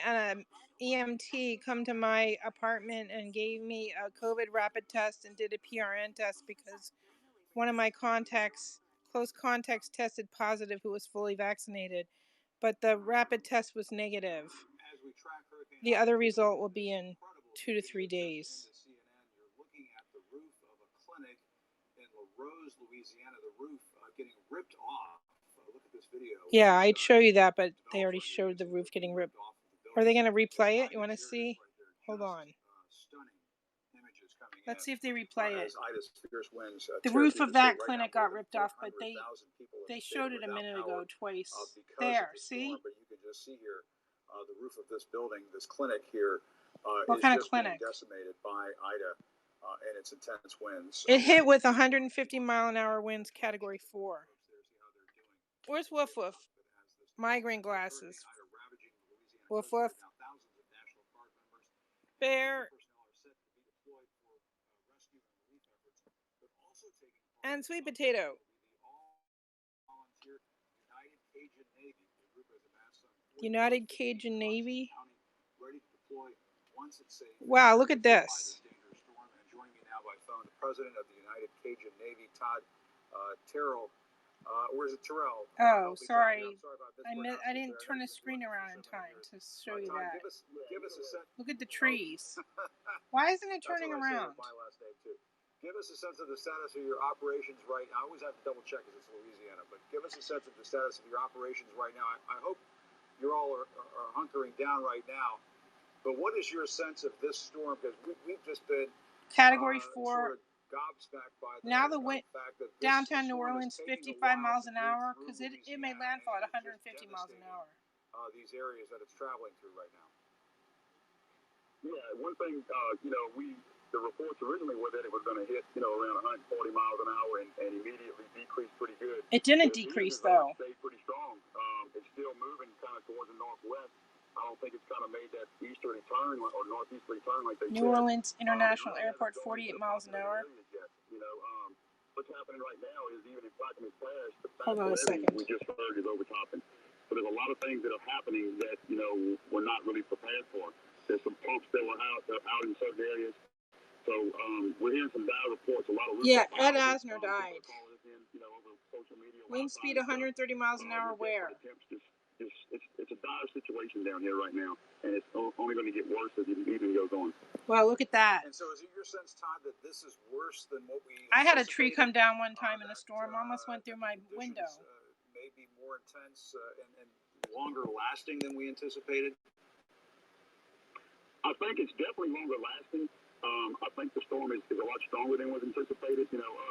and a EMT come to my apartment and gave me a COVID rapid test and did a PRN test because one of my close contacts tested positive who was fully vaccinated, but the rapid test was negative. The other result will be in 2 to 3 days. You're looking at the roof of a clinic in Larose, Louisiana. The roof getting ripped off. Look at this video. Yeah, I'd show you that, but they already showed the roof getting ripped. Are they going to replay it? You want to see? Hold on. Let's see if they replay it. The roof of that clinic got ripped off, but they showed it a minute ago twice. There, see? But you can just see here the roof of this building, this clinic here, what kind of clinic? Decimated by Ida and its intense winds. It hit with 150-mile-an-hour winds, Category 4. Where's Woof Woof? Migraine glasses. Woof Woof. Bear. And Sweet Potato. United Cajun Navy. Wow, look at this. Joining me now by phone, the president of the United Cajun Navy, Todd Terrell. Where's it, Terrell? Oh, sorry. I didn't turn the screen around in time to show you that. Give us a sense. Look at the trees. Why isn't it turning around? My last name too. Give us a sense of the status of your operations right now. I always have to double check because it's Louisiana, but give us a sense of the status of your operations right now. I hope you all are hunkering down right now. But what is your sense of this storm? Because we've just been Category 4. Sort of gobsmacked by now the fact that downtown New Orleans 55 miles an hour because it made landfall at 150 miles an hour. These areas that it's traveling through right now. Yeah, one thing, the reports originally were that it was going to hit, around 140 miles an hour and immediately decrease pretty good. It didn't decrease, though. It stayed pretty strong. It's still moving kind of towards the northwest. I don't think it's kind of made that easterly turn or northeasterly turn like they New Orleans International Airport, 48 miles an hour. What's happening right now is even in Plaquemine Parish, the Hold on a second. we just heard is overtopping. So there's a lot of things that are happening that, we're not really prepared for. There's some pumps that were out in certain areas. So we're hearing some bad reports. A lot of Ed Asner died. Wind speed 130 miles an hour where? It's a dire situation down here right now, and it's only going to get worse as the evening goes on. Well, look at that. And so is it your sense, Todd, that this is worse than what we I had a tree come down one time in a storm, almost went through my window. Maybe more intense and longer lasting than we anticipated? I think it's definitely longer lasting. I think the storm is a lot stronger than was anticipated.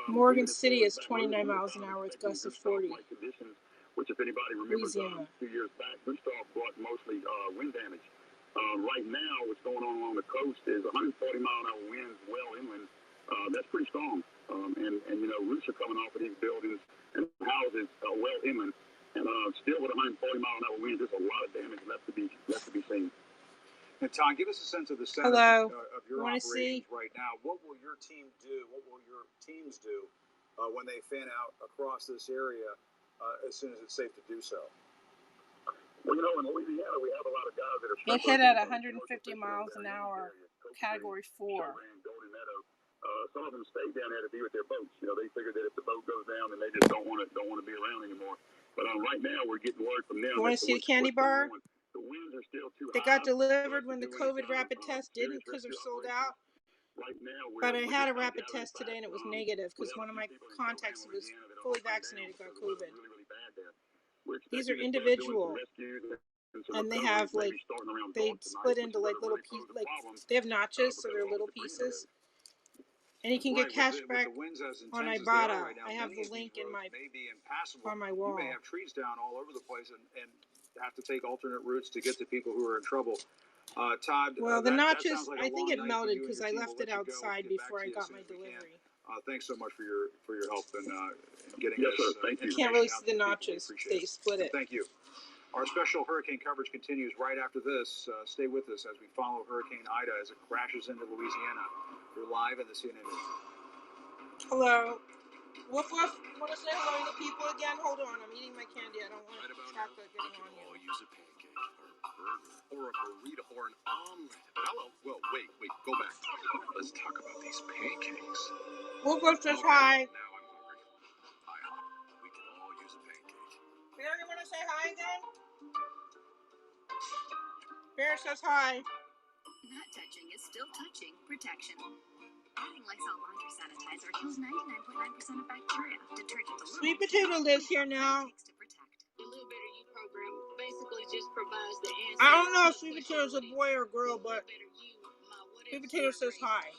Morgan City is 29 miles an hour with gusts of 40. Conditions, which, if anybody remembers, 2 years back, Gustav brought mostly wind damage. Right now, what's going on along the coast is 140-mile-an-hour winds well inland. That's pretty strong. And roofs are coming off of these buildings and houses well inland. And still with 140-mile-an-hour winds, there's a lot of damage left to be seen. And Todd, give us a sense of the status of your operations right now. What will your team do? What will your teams do when they fan out across this area as soon as it's safe to do so? Well, in Louisiana, we have a lot of guys that are... It hit at 150 miles an hour, Category 4. Some of them stayed down there to be with their boats. They figured that if the boat goes down, then they just don't want to be around anymore. But right now, we're getting word from them. You want to see the candy bar? The winds are still too high. They got delivered when the COVID rapid test didn't because they're sold out. Right now, but I had a rapid test today and it was negative because one of my contacts who was fully vaccinated got COVID. These are individual, and they have they split into little pieces, they have notches, so they're little pieces. And you can get cash back on Ibotta. I have the link in on my wall. You may have trees down all over the place and have to take alternate routes to get to people who are in trouble. Todd, well, the notches, I think it melted because I left it outside before I got my delivery. Thanks so much for your help and getting this. Thank you. I can't really see the notches. They split it. Thank you. Our special hurricane coverage continues right after this. Stay with us as we follow Hurricane Ida as it crashes into Louisiana. We're live in the CNN News. Hello. Woof woof. Want to say hello to the people again? Hold on. I'm eating my candy. I don't want chocolate getting on you. or a burrito, or an omelet. Hello. Well, wait, go back. Let's talk about these pancakes. Wolfo says hi. Now I'm hungry. Hi. We can all use a pancake. Bear, you want to say hi again? Bear says hi. Not touching is still touching protection. Adding Lysol laundry sanitizer kills 99.9% of bacteria. Detergent alone. Sweet Potato lives here now. Takes to protect. The Little Better You program basically just provides the answer. I don't know if Sweet Potato is a boy or girl, but Sweet Potato says hi.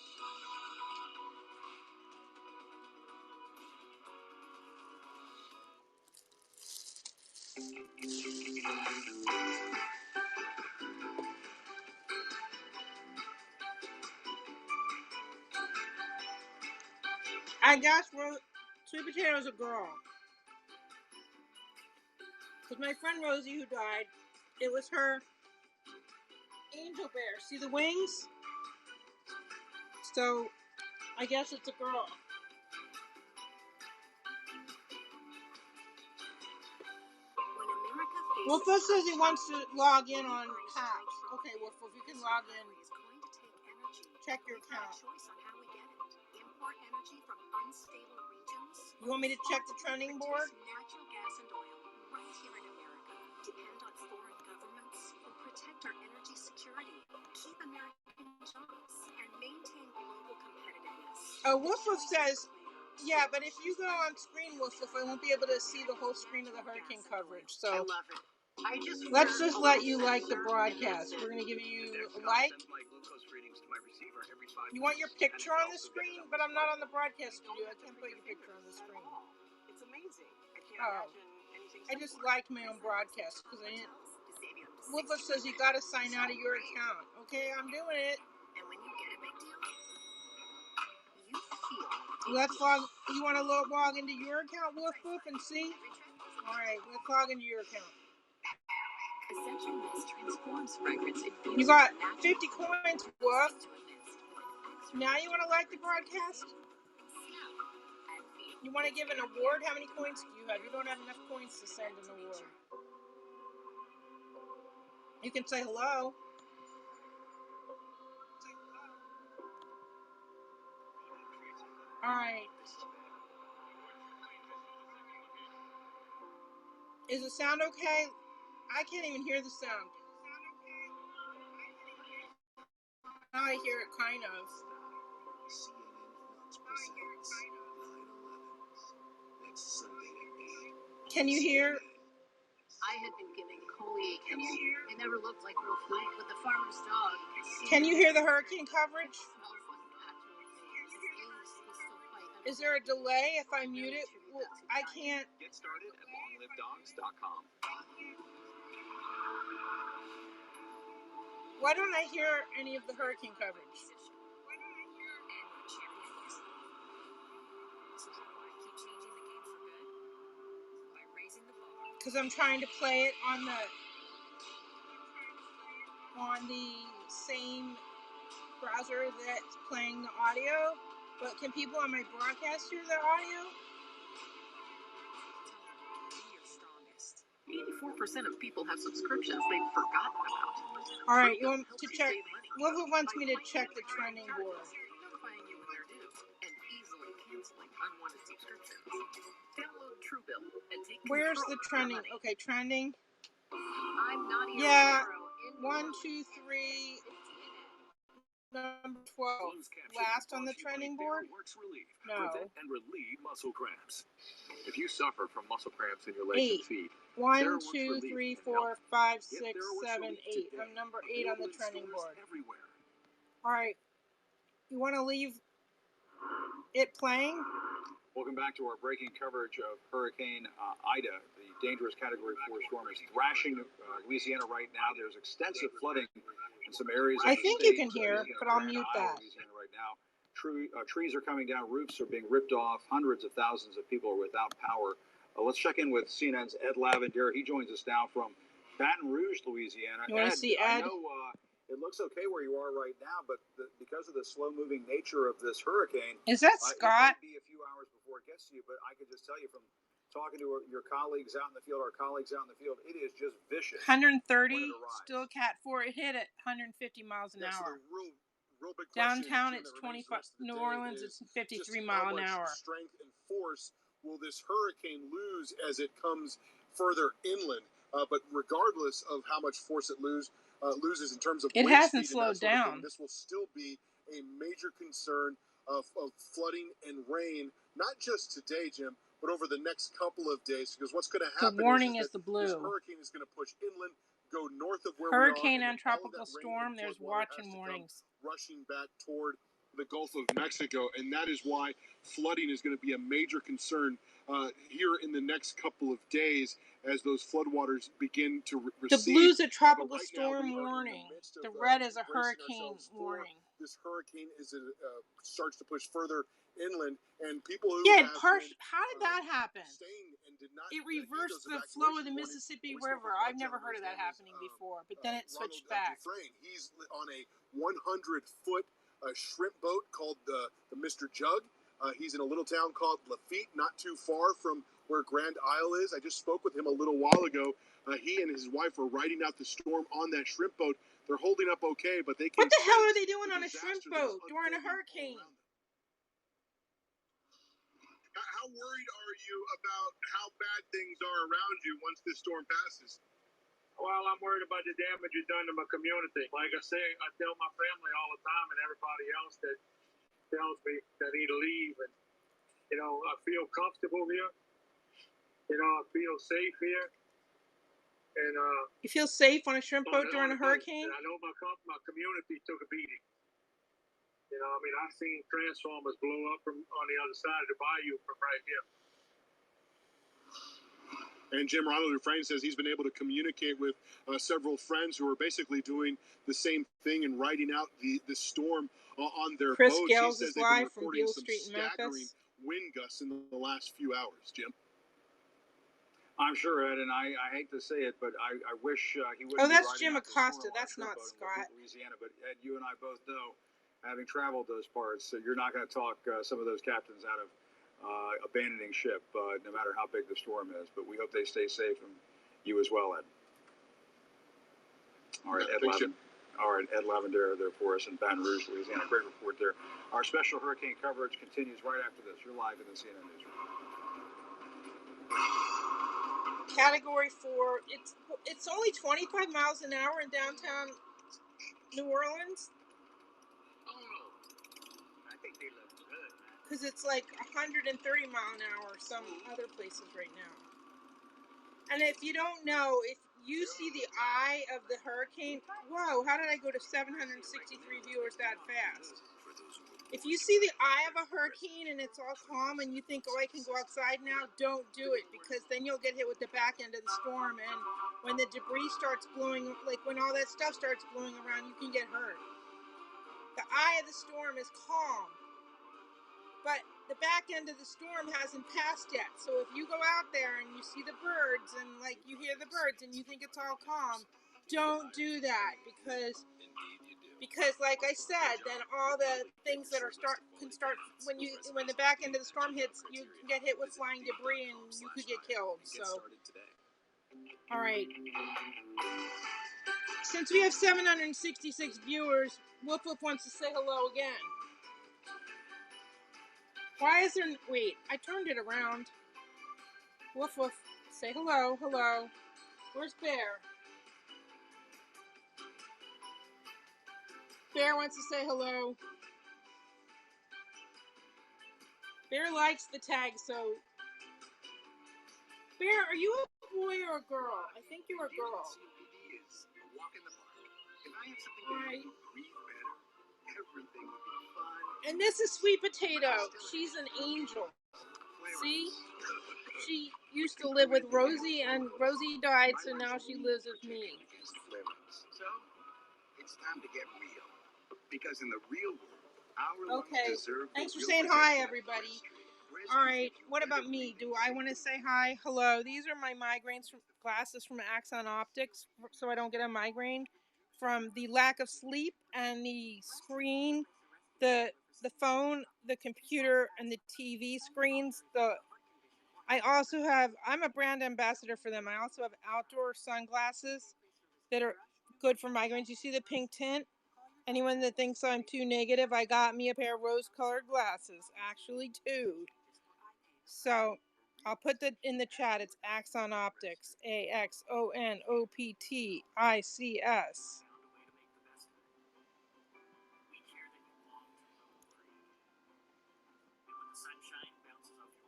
I guess Sweet Potato is a girl. Because my friend Rosie, who died, it was her angel bear. See the wings? So, I guess it's a girl. Wolfo says he wants to log in on Pax. Okay, Wolfo, if you can log in, check your account. You want me to check the trending board? Natural gas and oil right here in America. Depend on foreign governments or protect our energy security. Keep American jobs and maintain global competitiveness. Wolfo says, yeah, but if you go on screen, Wolfo, I won't be able to see the whole screen of the hurricane coverage. So let's just let you like the broadcast. We're going to give you a like. You want your picture on the screen? But I'm not on the broadcast studio. I can't put your picture on the screen. It's amazing. I can't imagine anything. I just like my own broadcast because I didn't. Wolfo says you got to sign out of your account. Okay, I'm doing it. And when you get a big deal, you feel. Let's log. You want to log into your account, Wolfo, and see? All right, let's log into your account. Essential Mist transforms fragrance. You got 50 coins, Wolf. Now you want to like the broadcast? You want to give an award? How many coins do you have? You don't have enough coins to send an award. You can say hello. Alright. Is the sound okay? I can't even hear the sound. Now I hear it kind of. Can you hear? I had been giving Coley a kibble. It never looked like real food, but the farmer's dog. Can you hear the hurricane coverage? Is there a delay if I mute it? Well, I can't. Get started at longlivedogs.com. Why don't I hear any of the hurricane coverage? Because I'm trying to play it on the same browser that's playing the audio. But can people on my broadcast hear the audio? 84% of people have subscriptions they've forgotten about. All right, you want to check? Wolfo wants me to check the trending board. Notifying you when they're due and easily canceling unwanted subscriptions. Download Truebill and take Where's the control of trending? your money. Okay, trending. I'm Nadia Yeah, Romero 1, in 2, 3, number 12. Last on the trending board? No. Prevent and relieve muscle cramps. If you suffer from muscle cramps in your legs 8. and feet, 1, 2, 3, 4, 5, 6, 7, 8. I'm number 8 on the trending board. everywhere. All right. You want to leave it playing? Welcome back to our breaking coverage of Hurricane Ida. The dangerous Category 4 storm is thrashing Louisiana right now. There's extensive flooding in some areas. I think you can hear, but I'll mute that. Louisiana right now. Trees are coming down, roofs are being ripped off, hundreds of thousands of people are without power. Let's check in with CNN's Ed Lavender. He joins us now from Baton Rouge, Louisiana. You want to see Ed? I know it looks okay where you are right now, but because of the slow-moving nature of this hurricane, Is that Scott? it may be a few hours before it gets to you, but I can just tell you from talking to your colleagues out in the field, our colleagues out in the field, it is just vicious. 130, still Cat 4. It hit at 150 miles an hour. So the real big Downtown, question, it's Jim, that 25. remains the rest of the New day Orleans, is it's 53 just mile how an much hour. strength and force will this hurricane lose as it comes further inland? But regardless of how much force it loses in terms of It wind hasn't speed and slowed that sort of down. thing, this will still be a major concern of flooding and rain, not just today, Jim, but over the next couple of days. Because what's going to happen The warning is the that blue. this hurricane is going to push inland, go north of where Hurricane we are, and tropical storm, there's watch and warnings. Rushing back toward the Gulf of Mexico, and that is why flooding is going to be a major concern here in the next couple of days as those floodwaters begin to recede. The blue's a tropical right storm warning. The red is a hurricane warning. This hurricane starts to push further inland, and people who how did that happen? It reversed the flow of the Mississippi River. I've never heard of that happening before, but then it switched back. He's on a 100-foot shrimp boat called the Mr. Jug. He's in a little town called Lafitte, not too far from where Grand Isle is. I just spoke with him a little while ago. He and his wife are riding out the storm on that shrimp boat. They're holding up okay, but they What can. the hell are they doing on a shrimp boat during a hurricane? How worried are you about how bad things are around you once this storm passes? Well, I'm worried about the damage it's done to my community. Like I say, I tell my family all the time and everybody else that tells me that I need to leave. And, I feel comfortable here. I feel safe here. And you feel safe on a shrimp boat during a hurricane? I know my community took a beating. I've seen transformers blow up from on the other side of the bayou from right here. And Jim, Ronald Dufresne says he's been able to communicate with several friends who are basically doing the same thing and riding out the storm on their Chris boats. Gales he says is they've been live from reporting Beale some Street in staggering Memphis. Wind gusts in the last few hours, Jim. I'm sure, Ed, and I hate to say it, but I wish he wouldn't. Oh, that's be Jim riding out the Acosta. storm on a That's shrimp not boat in Scott. Louisiana, but Ed, you and I both know, having traveled those parts, so you're not going to talk some of those captains out of abandoning ship, no matter how big the storm is. But we hope they stay safe, and you as well, Ed. All right, Ed Lavender there for us in Baton Rouge, Louisiana. Great report there. Our special hurricane coverage continues right after this. You're live in the CNN newsroom. Category 4. It's only 25 miles an hour in downtown New Orleans. Oh, no. I think they look good, man. Because it's like 130 mile an hour some other places right now. And if you don't know, if you see the eye of the hurricane, whoa, how did I go to 763 viewers that fast? If you see the eye of a hurricane and it's all calm and you think, oh, I can go outside now, don't do it, because then you'll get hit with the back end of the storm. And when the debris starts blowing, like when all that stuff starts blowing around, you can get hurt. The eye of the storm is calm, but the back end of the storm hasn't passed yet. So if you go out there and you see the birds and like you hear the birds and you think it's all calm, don't do that, because like I said, then all the things that can start when the back end of the storm hits, you can get hit with flying debris and you could get killed. So, all right. Since we have 766 viewers, Woof Woof wants to say hello again. Why is there? Wait, I turned it around. Woof Woof, say hello. Hello. Where's Bear? Bear wants to say hello. Bear likes the tag, so... Bear, are you a boy or a girl? I think you're a girl. Alright. And this is Sweet Potato. She's an angel. See? She used to live with Rosie, and Rosie died, so now she lives with me. So, it's time to get real. Because in the real world, our lungs deserve. Thanks for saying hi, everybody. All right, what about me? Do I want to say hi? Hello. These are my glasses from Axon Optics, so I don't get a migraine from the lack of sleep and the screen, the phone, the computer, and the TV screens. I'm a brand ambassador for them. I also have outdoor sunglasses that are good for migraines. You see the pink tint? Anyone that thinks I'm too negative, I got me a pair of rose-colored glasses. Actually, two. So I'll put that in the chat. It's Axon Optics. AXONOPTICS.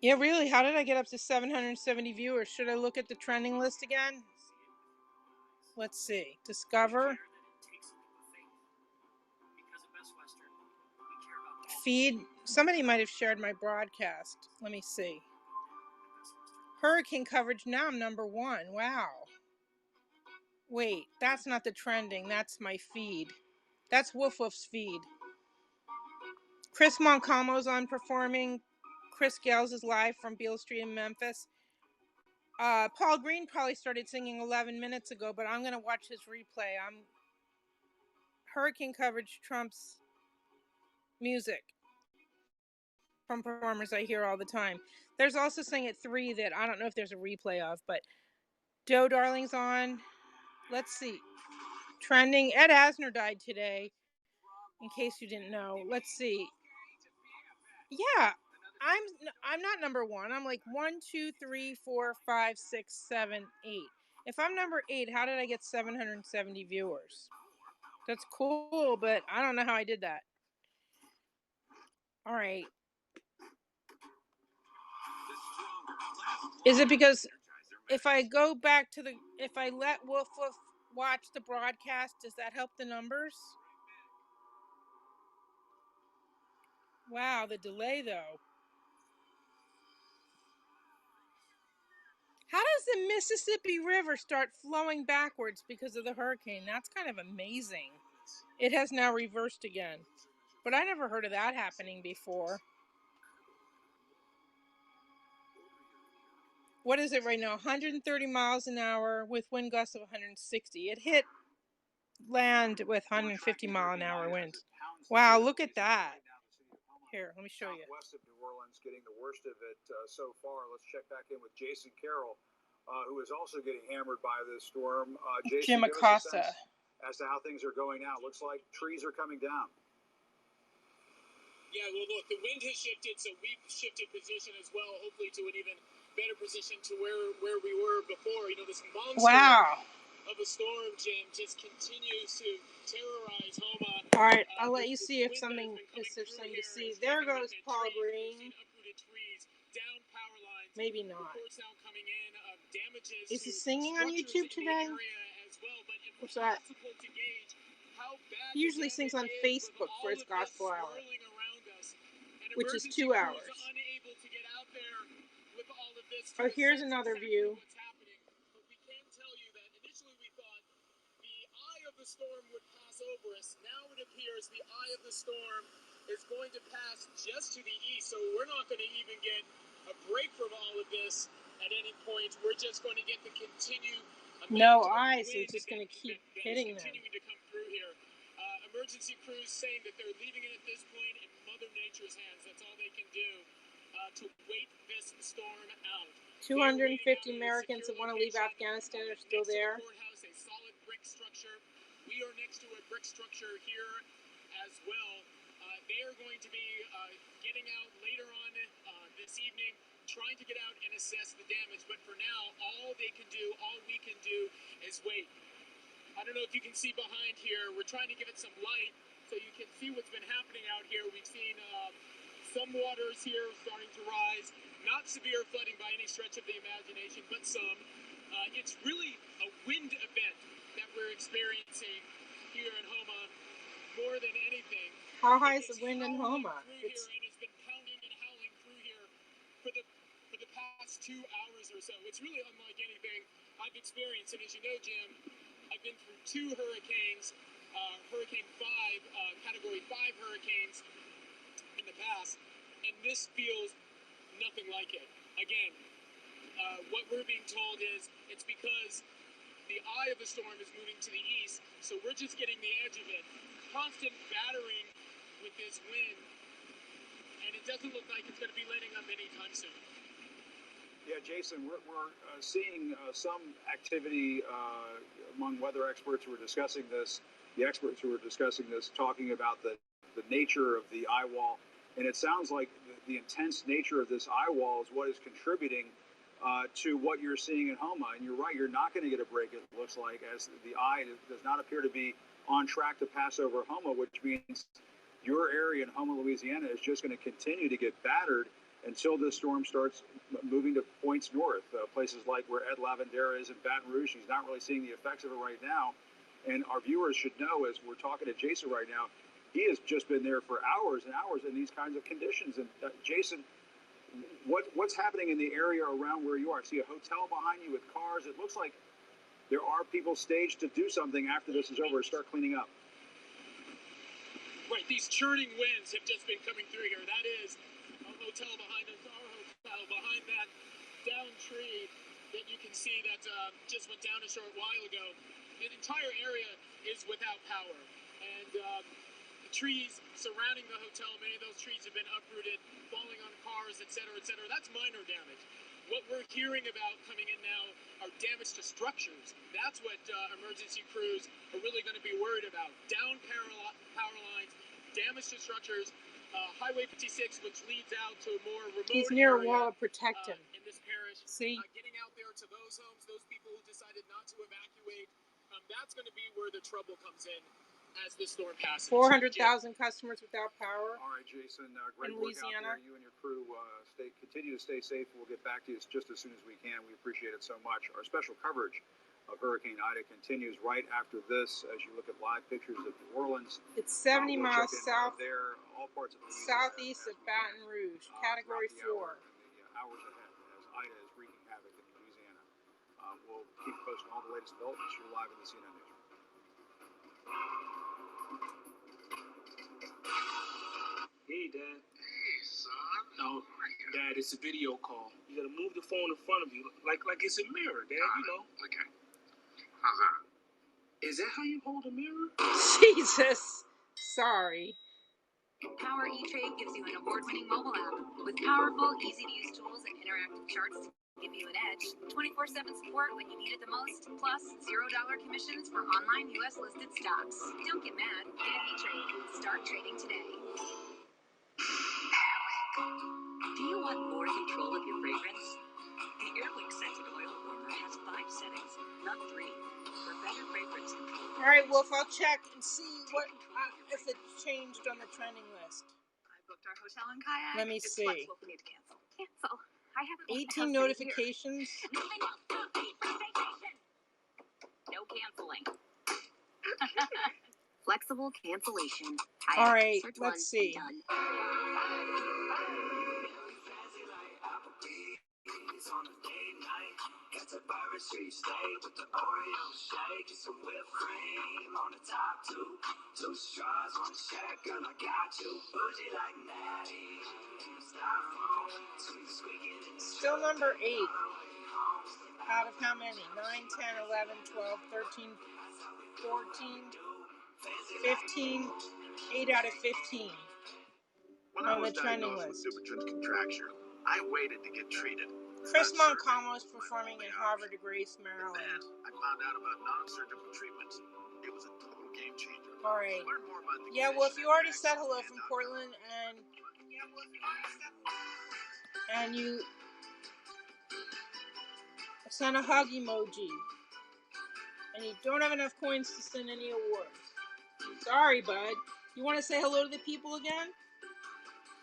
Yeah, really, how did I get up to 770 viewers? Should I look at the trending list again? Let's see. Discover. Feed. Somebody might have shared my broadcast. Let me see. Hurricane coverage. Now I'm number 1. Wow. Wait, that's not the trending. That's my feed. That's Woof Woof's feed. Chris Moncamo's on performing. Chris Gales is live from Beale Street in Memphis. Paul Green probably started singing 11 minutes ago, but I'm going to watch his replay. Hurricane coverage trumps music from performers I hear all the time. There's also Sing at 3 that I don't know if there's a replay of, but Joe Darling's on. Let's see. Trending. Ed Asner died today, in case you didn't know. Let's see. Yeah, I'm not number 1. I'm like 1, 2, 3, 4, 5, 6, 7, 8. If I'm number 8, how did I get 770 viewers? That's cool, but I don't know how I did that. All right. Is it because if I go back to if I let Woof Woof watch the broadcast, does that help the numbers? Wow, the delay though. How does the Mississippi River start flowing backwards because of the hurricane? That's kind of amazing. It has now reversed again. But I never heard of that happening before. What is it right now? 130 miles an hour with wind gusts of 160. It hit land with 150 mile an hour winds. Wow, look at that. Here, let me show you. West of New Orleans, getting the worst of it so far. Let's check back in with Jason Carroll, who is also getting hammered by this storm. Jason, Jim Acosta. As to how things are going now. Looks like trees are coming down. Yeah, well, look, the wind has shifted, so we've shifted position as well, hopefully to an even better position to where we were before. You know, this monster of a storm, Jim, just continues to terrorize Homa. All right, I'll let you see if something is something to see. There goes Paul Green. Maybe not. Is he singing on YouTube today? What's that? He usually sings on Facebook for his gospel hour, which is 2 hours. Oh, here's another view. The storm would pass over us. Now it appears the eye of the storm is going to pass just to the east, so we're not going to even get a break from all of this at any point. We're just going to get the continued no eye, so it's just going to keep hitting them. Continuing to come through here. Emergency crews saying that they're leaving it at this point in Mother Nature's hands. That's all they can do to wait this storm out. 250 Americans that want to leave Afghanistan are still there. Courthouse, a solid brick structure. We are next to a brick structure here as well. They are going to be getting out later on this evening, trying to get out and assess the damage. But for now, all we can do is wait. I don't know if you can see behind here. We're trying to give it some light so you can see what's been happening out here. We've seen some waters here starting to rise. Not severe flooding by any stretch of the imagination, but some. It's really a wind event that we're experiencing here in Homa more than anything. How high is the wind in Homa? It's been pounding and howling through here for the past 2 hours or so. It's really unlike anything I've experienced. And as you know, Jim, I've been through 2 hurricanes, Hurricane 5, Category 5 hurricanes in the past, and this feels nothing like it. Again, what we're being told is it's because the eye of the storm is moving to the east, so we're just getting the edge of it. Constant battering with this wind, and it doesn't look like it's going to be letting up anytime soon. Yeah, Jason, we're seeing some activity among weather experts who are discussing this. The experts who are discussing this, talking about the nature of the eye wall, and it sounds like the intense nature of this eye wall is what is contributing to what you're seeing in Homa. And you're right, you're not going to get a break, it looks like, as the eye does not appear to be on track to pass over Homa, which means your area in Homa, Louisiana is just going to continue to get battered until this storm starts moving to points north, places like where Ed Lavandera is in Baton Rouge. He's not really seeing the effects of it right now. And our viewers should know, as we're talking to Jason right now, he has just been there for hours and hours in these kinds of conditions. And Jason, what's happening in the area around where you are? I see a hotel behind you with cars. It looks like there are people staged to do something after this is over, to start cleaning up. Right, these churning winds have just been coming through here. That is a hotel behind us, our hotel behind that down tree that you can see that just went down a short while ago. The entire area is without power, and the trees surrounding the hotel, many of those trees have been uprooted, falling on cars, et cetera, et cetera. That's minor damage. What we're hearing about coming in now are damage to structures. That's what emergency crews are really going to be worried about. Down power lines, damage to structures. Highway 56, which leads out to a more remote He's near a area, wall. Protect him. in this parish. See? Getting out there to those homes, those people who decided not to evacuate, that's going to be where the trouble comes in as this storm passes. 400,000 customers without power. All right, Jason, great in work out Louisiana. there. You and your crew continue to stay safe. We'll get back to you just as soon as we can. We appreciate it so much. Our special coverage of Hurricane Ida continues right after this. As you look at live pictures of New Orleans, It's 70 we'll miles check in south, there, all parts of Louisiana, southeast as of we Baton can, Rouge, Category throughout the 4. hour and the hours ahead, as Ida is wreaking havoc in Louisiana. We'll keep posting all the latest developments. You're live in the CNN Newsroom. Hey, Dad. Hey, son. No, Dad, it's a video call. You gotta move the phone in front of you, like it's a mirror, Dad. You know. Okay. How's that? Is that how you hold a mirror? Jesus. Sorry. Power E-Trade gives you an award-winning mobile app with powerful, easy-to-use tools and interactive charts to give you an edge. 24/7 support when you need it the most, plus $0 commissions for online U.S.-listed stocks. Don't get mad. Get E-Trade. Start trading today. Do you want more control of your fragrance? The Airwick Scented Oil Warmer has 5 settings, not 3, for better fragrance control. All right, Wolf, I'll check and see what if it changed on the trending list. I booked our hotel in Kayak. Let me It's see. flexible if we need to cancel. Cancel. I haven't left the 18 house in a year. notifications. Nothing else to pay for vacation. No canceling. Flexible cancellation. All right, Search let's one, see. Done. Still number 8. Out of how many? 9, 10, 11, 12, 13, 14, 15. 8 out of 15 When I on was the trending diagnosed list. with Dupuytren's contracture, I waited to get treated. Chris Moncalmo is performing at Harvard of Grace, Then Maryland. I found out about non-surgical treatments. It was a total game changer. All right. Learn more about the Yeah, well, if condition you already at said hello from vaccine.com. Portland and you sent a hug emoji and you don't have enough coins to send any awards. Sorry, bud. You want to say hello to the people again?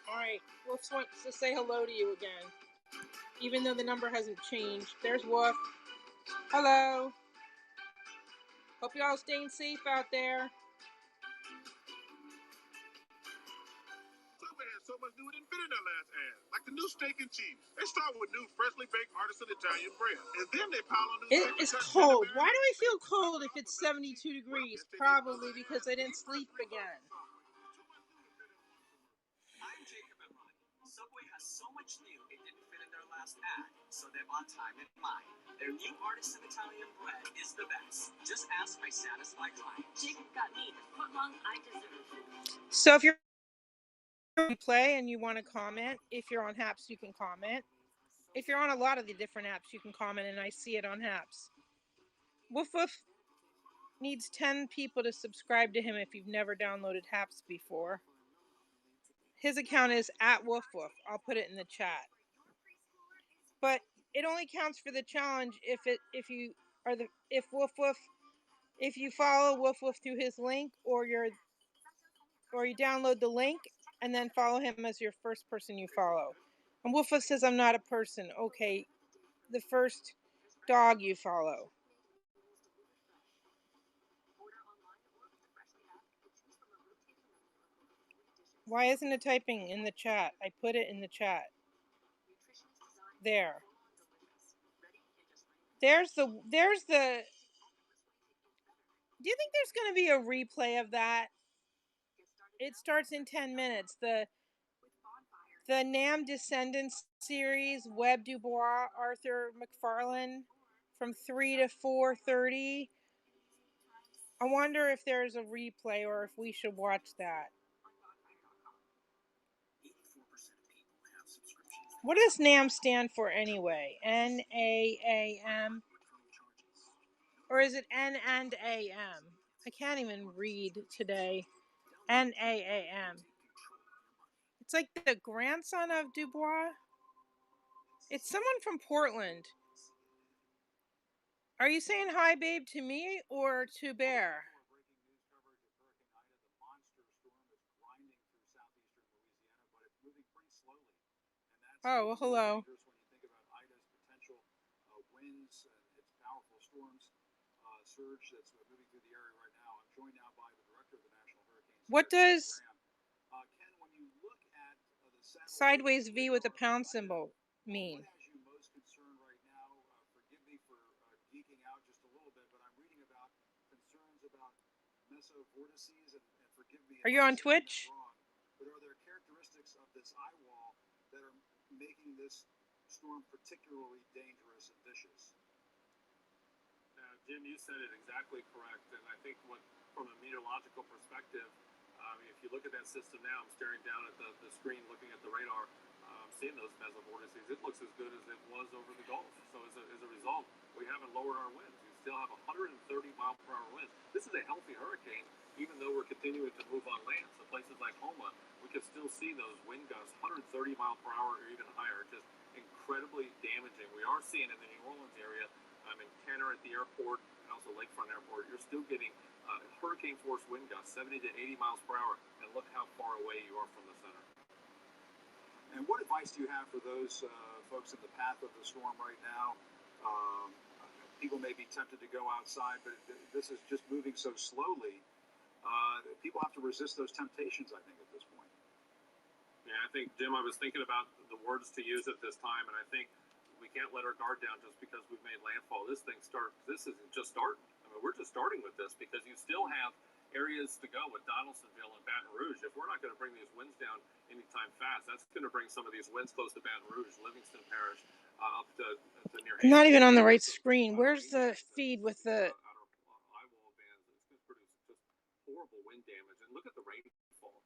All right, Wolf wants to say hello to you again, even though the number hasn't changed. There's Wolf. Hello. Hope you all staying safe out there. Subway has so much new it didn't fit in their last ad. Like the new steak and cheese. They start with new freshly baked artisan Italian bread. And then they pile on new It's cold. Why do I feel cold if it's 72 degrees? Probably because I didn't sleep again. I'm Jacob Emron. Subway has so much new it didn't fit in their last ad, so they're on time in mind. Their new artisan Italian bread is the best. Just ask my satisfied client. Jacob got me the footlong I deserve. So if you're play and you want to comment, if you're on Haps, you can comment. If you're on a lot of the different apps, you can comment, and I see it on apps. Woof Woof needs 10 people to subscribe to him if you've never downloaded Haps before. His account is @WoofWoof. I'll put it in the chat. But it only counts for the challenge if you follow Woof Woof through his link, or you download the link and then follow him as your first person you follow. And Woof Woof says, I'm not a person. Okay, the first dog you follow. Why isn't it typing in the chat? I put it in the chat. There. There's the. Do you think there's going to be a replay of that? It starts in 10 minutes. The Nam Descendants series, Webb Dubois, Arthur McFarlane, from 3 to 4:30. I wonder if there's a replay or if we should watch that. What does NAM stand for anyway? NAAM? Or is it N and AM? I can't even read today. NAAM. It's like the grandson of Dubois. It's someone from Portland. Are you saying hi, babe, to me or to Bear? Oh, well, hello. What does sideways V with a pound symbol mean? Are you on Twitch? But are there characteristics of this eye wall that are making this storm particularly dangerous and vicious? Jim, you said it exactly correct, and I think from a meteorological perspective, if you look at that system now, I'm staring down at the screen, looking at the radar, seeing those mesovortices. It looks as good as it was over the Gulf. So as a result, we haven't lowered our winds. We still have 130 mile per hour winds. This is a healthy hurricane, even though we're continuing to move on land. So places like Homa, we can still see those wind gusts, 130 mile per hour or even higher, just incredibly damaging. We are seeing in the New Orleans area, in Kenner at the airport, and also Lakefront Airport, you're still getting hurricane force wind gusts, 70 to 80 miles per hour, and look how far away you are from the center. And what advice do you have for those folks in the path of the storm right now? People may be tempted to go outside, but this is just moving so slowly. People have to resist those temptations, I think, at this point. Yeah, I think, Jim, I was thinking about the words to use at this time, and I think we can't let our guard down just because we've made landfall. This isn't just starting. I mean, we're just starting with this because you still have areas to go with Donaldsonville and Baton Rouge. If we're not going to bring these winds down anytime fast, that's going to bring some of these winds close to Baton Rouge, Livingston Parish, up to near. I'm not even on the right screen. Where's the feed with the eyewall bands? It's going to produce just horrible wind damage. And look at the rainfall.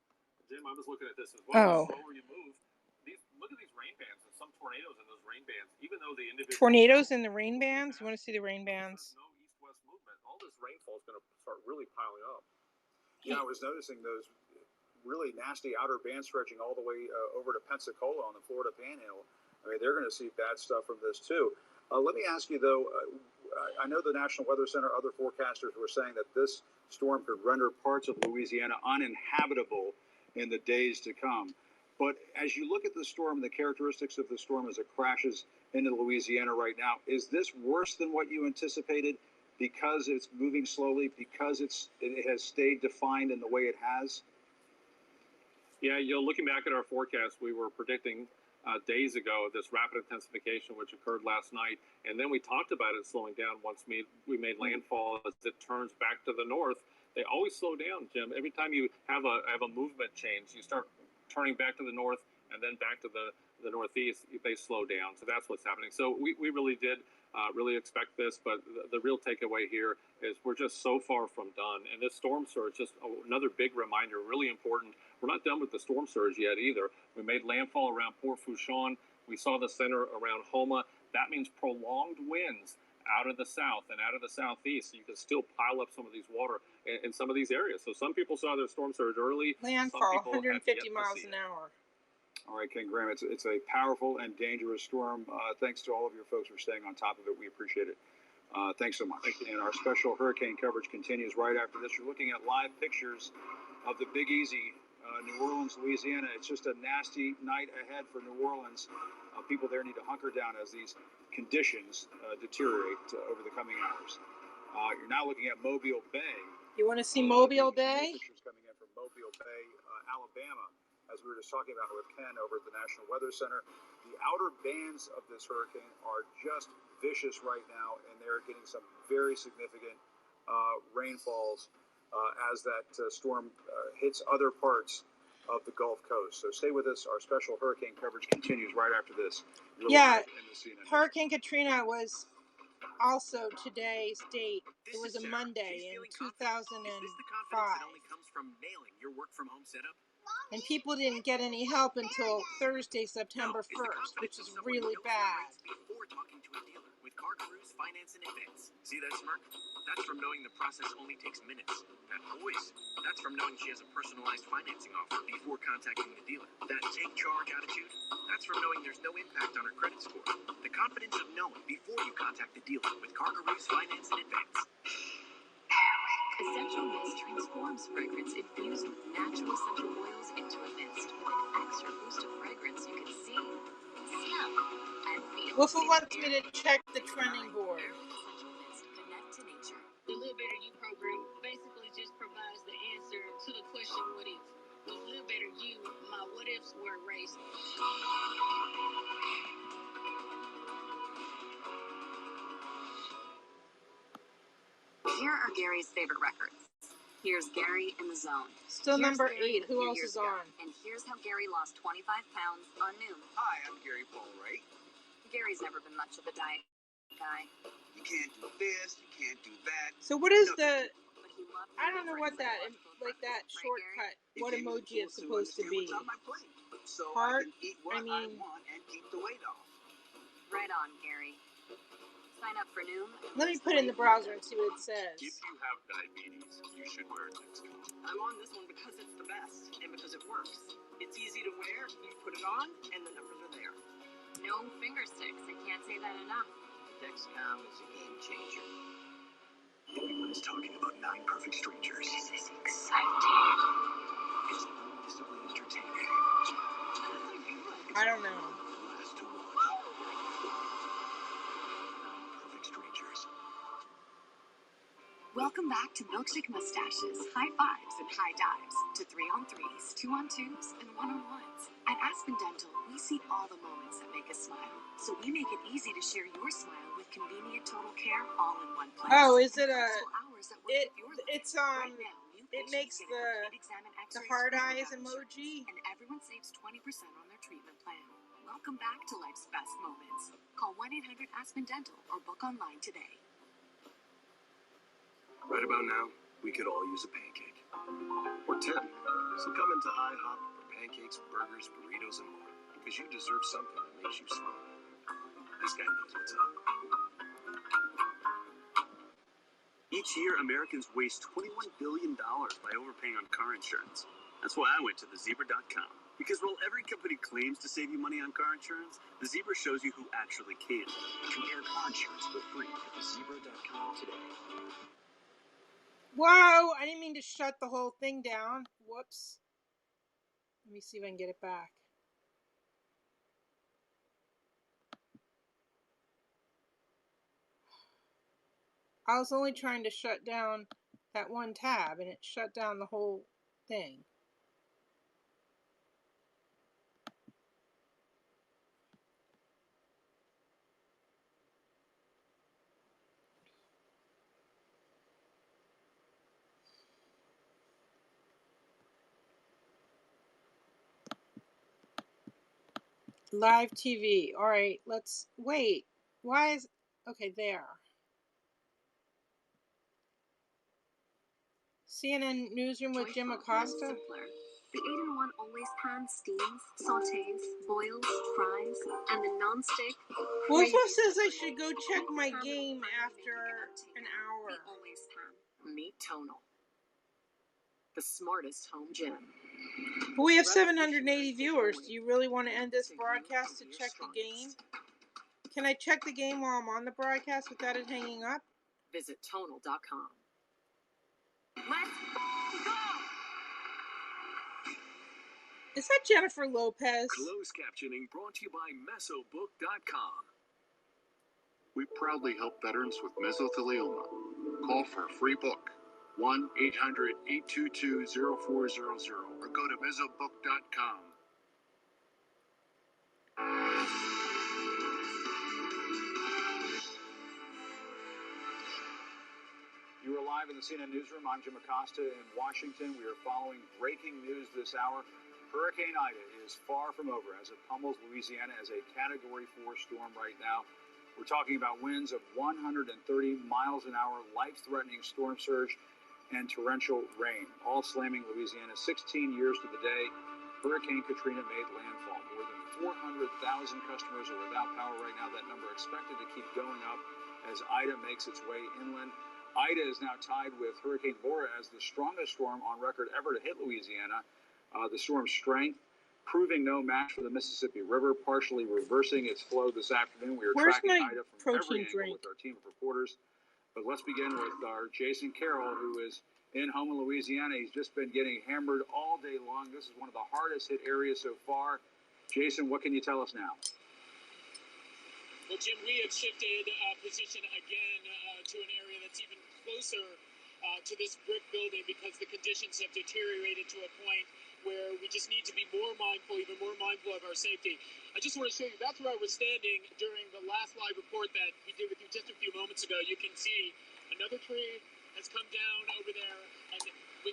Jim, I was looking at this as well. The slower you move, look at these rain bands and some tornadoes in those rain bands. Even though the individual tornadoes in the rain bands. You want to see the rain bands? No east-west movement. All this rainfall is going to start really piling up. Yeah, I was noticing those really nasty outer bands stretching all the way over to Pensacola on the Florida Panhandle. I mean, they're going to see bad stuff from this too. Let me ask you though. I know the National Weather Center, other forecasters were saying that this storm could render parts of Louisiana uninhabitable in the days to come. But as you look at the storm, the characteristics of the storm as it crashes into Louisiana right now, is this worse than what you anticipated because it's moving slowly, because it has stayed defined in the way it has? Yeah, looking back at our forecast, we were predicting days ago this rapid intensification, which occurred last night. And then we talked about it slowing down once we made landfall as it turns back to the north. They always slow down, Jim. Every time you have a movement change, you start turning back to the north and then back to the northeast, they slow down. So that's what's happening. So we really did really expect this, but the real takeaway here is we're just so far from done. And this storm surge, just another big reminder, really important. We're not done with the storm surge yet either. We made landfall around Port Fourchon. We saw the center around Homa. That means prolonged winds out of the south and out of the southeast. So you can still pile up some of these water in some of these areas. So some people saw their storm surge early. Landfall, 150 miles an hour. All right, Ken Graham, it's a powerful and dangerous storm. Thanks to all of your folks for staying on top of it. We appreciate it. Thanks so much. And our special hurricane coverage continues right after this. You're looking at live pictures of the Big Easy, New Orleans, Louisiana. It's just a nasty night ahead for New Orleans. People there need to hunker down as these conditions deteriorate over the coming hours. You're now looking at Mobile Bay. You want to see Mobile Bay? Pictures coming in from Mobile Bay, Alabama, as we were just talking about with Ken over at the National Weather Center. The outer bands of this hurricane are just vicious right now, and they're getting some very significant rainfalls as that storm hits other parts of the Gulf Coast. So stay with us. Our special hurricane coverage continues right after this. Yeah, Hurricane Katrina was also today's date. It was a Monday in 2005. Only comes from mailing your work from home setup. And people didn't get any help until Thursday, September 1st, which is really bad. Before talking to a dealer with CarGurus Finance and Advance. See that smirk? That's from knowing the process only takes minutes. That voice, that's from knowing she has a personalized financing offer before contacting the dealer. That take charge attitude, that's from knowing there's no impact on her credit score. The confidence of knowing before you contact the dealer with CarGurus Finance and Advance. Essential Mist transforms fragrance infused with natural essential oils into a mist with an extra boost of fragrance you can see, smell, and feel. Wolfie wants me to check the trending board. Essential Mist, connect to nature. The Live Better You program basically just provides the answer to the question, what if? With Live Better You, my what ifs were erased. Here are Gary's favorite records. Here's Gary in the Zone. Still Here's number Gary 8. Who else is on? And here's how Gary lost 25 pounds on Noom. Hi, I'm Gary Paulwright. Gary's never been much of a diet guy. You can't do this, you can't do that. So what is But the... he loved I don't know what that, like that shortcut, what emoji it's supposed to be. What's on my plate, so Heart? I can eat what I mean- I want and keep the weight off. Right on, Gary. Sign up for Noom. Let me put it in the browser and see what it says. If you have diabetes, you should wear a Dexcom. I'm on this one because it's the best and because it works. It's easy to wear, you put it on, and the numbers are there. No finger sticks. I can't say that enough. Dexcom is a game changer. Everyone is talking about 9 Perfect Strangers. This is exciting. It's unmissably entertaining. I don't know. Last to watch. 9 Perfect Strangers. Welcome back to Milkshake Mustaches, high fives and high dives, to 3-on-3s, 2-on-2s, and 1-on-1s. At Aspen Dental, we see all the moments that make us smile, so we make it easy to share your smile with convenient total care all in one place. Oh, is it a... So hours that work with your life. It's, Right now, new it patients makes get a the complete exam and x-rays hard free eyes without insurance, emoji. and everyone saves 20% on their treatment plan. Welcome back to life's best moments. Call 1-800-ASPEN-DENTAL or book online today. Right about now, we could all use a pancake. Or 10. So come into IHOP for pancakes, burgers, burritos, and more. Because you deserve something that makes you smile. This guy knows what's up. Each year, Americans waste $21 billion by overpaying on car insurance. That's why I went to thezebra.com. Because while every company claims to save you money on car insurance, the Zebra shows you who actually can. Compare car insurance for free at thezebra.com today. Whoa! I didn't mean to shut the whole thing down. Whoops. Let me see if I can get it back. I was only trying to shut down that one tab, and it shut down the whole thing. Live TV. All right, let's wait. Why is okay there? CNN Newsroom with Jim Acosta. Simpler. The 8-in-1 Always Pan steams, sautés, boils, fries, and the non-stick. Wolfo says I should go check my game after an hour. The Always Pan. Meet Tonal, the smartest home gym. But we have 780 viewers. Do you really want to end this broadcast to check the game? Can I check the game while I'm on the broadcast without it hanging up? Visit tonal.com. Let's go! Is that Jennifer Lopez? Closed captioning brought to you by Mesobook.com. We proudly help veterans with mesothelioma. Call for a free book. 1-800-822-0400 or go to Mesobook.com. You are live in the CNN Newsroom. I'm Jim Acosta in Washington. We are following breaking news this hour. Hurricane Ida is far from over as it pummels Louisiana as a Category 4 storm right now. We're talking about winds of 130 miles an hour, life-threatening storm surge, and torrential rain, all slamming Louisiana 16 years to the day. Hurricane Katrina made landfall. More than 400,000 customers are without power right now. That number expected to keep going up as Ida makes its way inland. Ida is now tied with Hurricane Laura as the strongest storm on record ever to hit Louisiana. The storm's strength proving no match for the Mississippi River, partially reversing its flow this afternoon. We are tracking Ida from every angle with our team of reporters. But let's begin with our Jason Carroll, who is in Houma, Louisiana. He's just been getting hammered all day long. This is one of the hardest hit areas so far. Jason, what can you tell us now? Well, Jim, we have shifted position again to an area that's even closer to this brick building because the conditions have deteriorated to a point where we just need to be more mindful, even more mindful of our safety. I just want to show you, that's where I was standing during the last live report that we did with you just a few moments ago. You can see another tree has come down over there, and when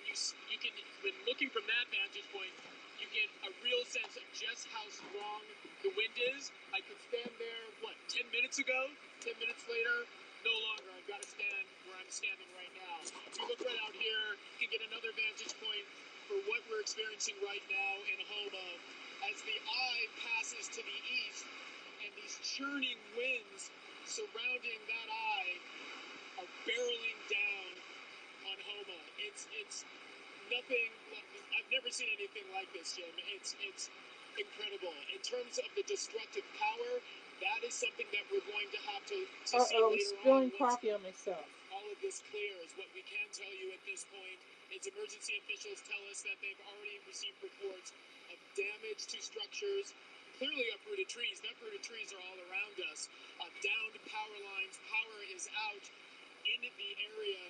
when looking from that vantage point, you get a real sense of just how strong the wind is. I could stand there, 10 minutes ago? 10 minutes later, no longer. I've got to stand where I'm standing right now. If you look right out here, you can get another vantage point for what we're experiencing right now in Houma. As the eye passes to the east, and these churning winds surrounding that eye are barreling down on Houma. It's nothing. I've never seen anything like this, Jim. It's incredible. In terms of the destructive power, that is something that we're going to have to see later on. I'm spilling coffee on myself. All of this clears. What we can tell you at this point is emergency officials tell us that they've already received reports of damage to structures, clearly uprooted trees. Uprooted trees are all around us. Downed power lines. Power is out in the area.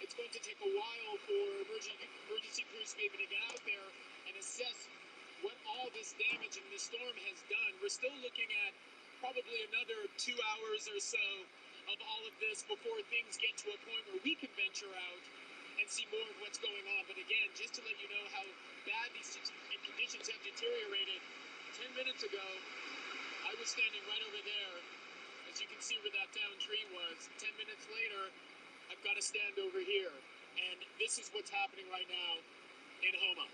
It's going to take a while for emergency crews to be able to get out there and assess what all this damage in this storm has done. We're still looking at probably another 2 hours or so of all of this before things get to a point where we can venture out and see more of what's going on. But again, just to let you know how bad these conditions have deteriorated, 10 minutes ago, I was standing right over there. As you can see where that downed tree was. 10 minutes later, I've got to stand over here. And this is what's happening right now in Houma.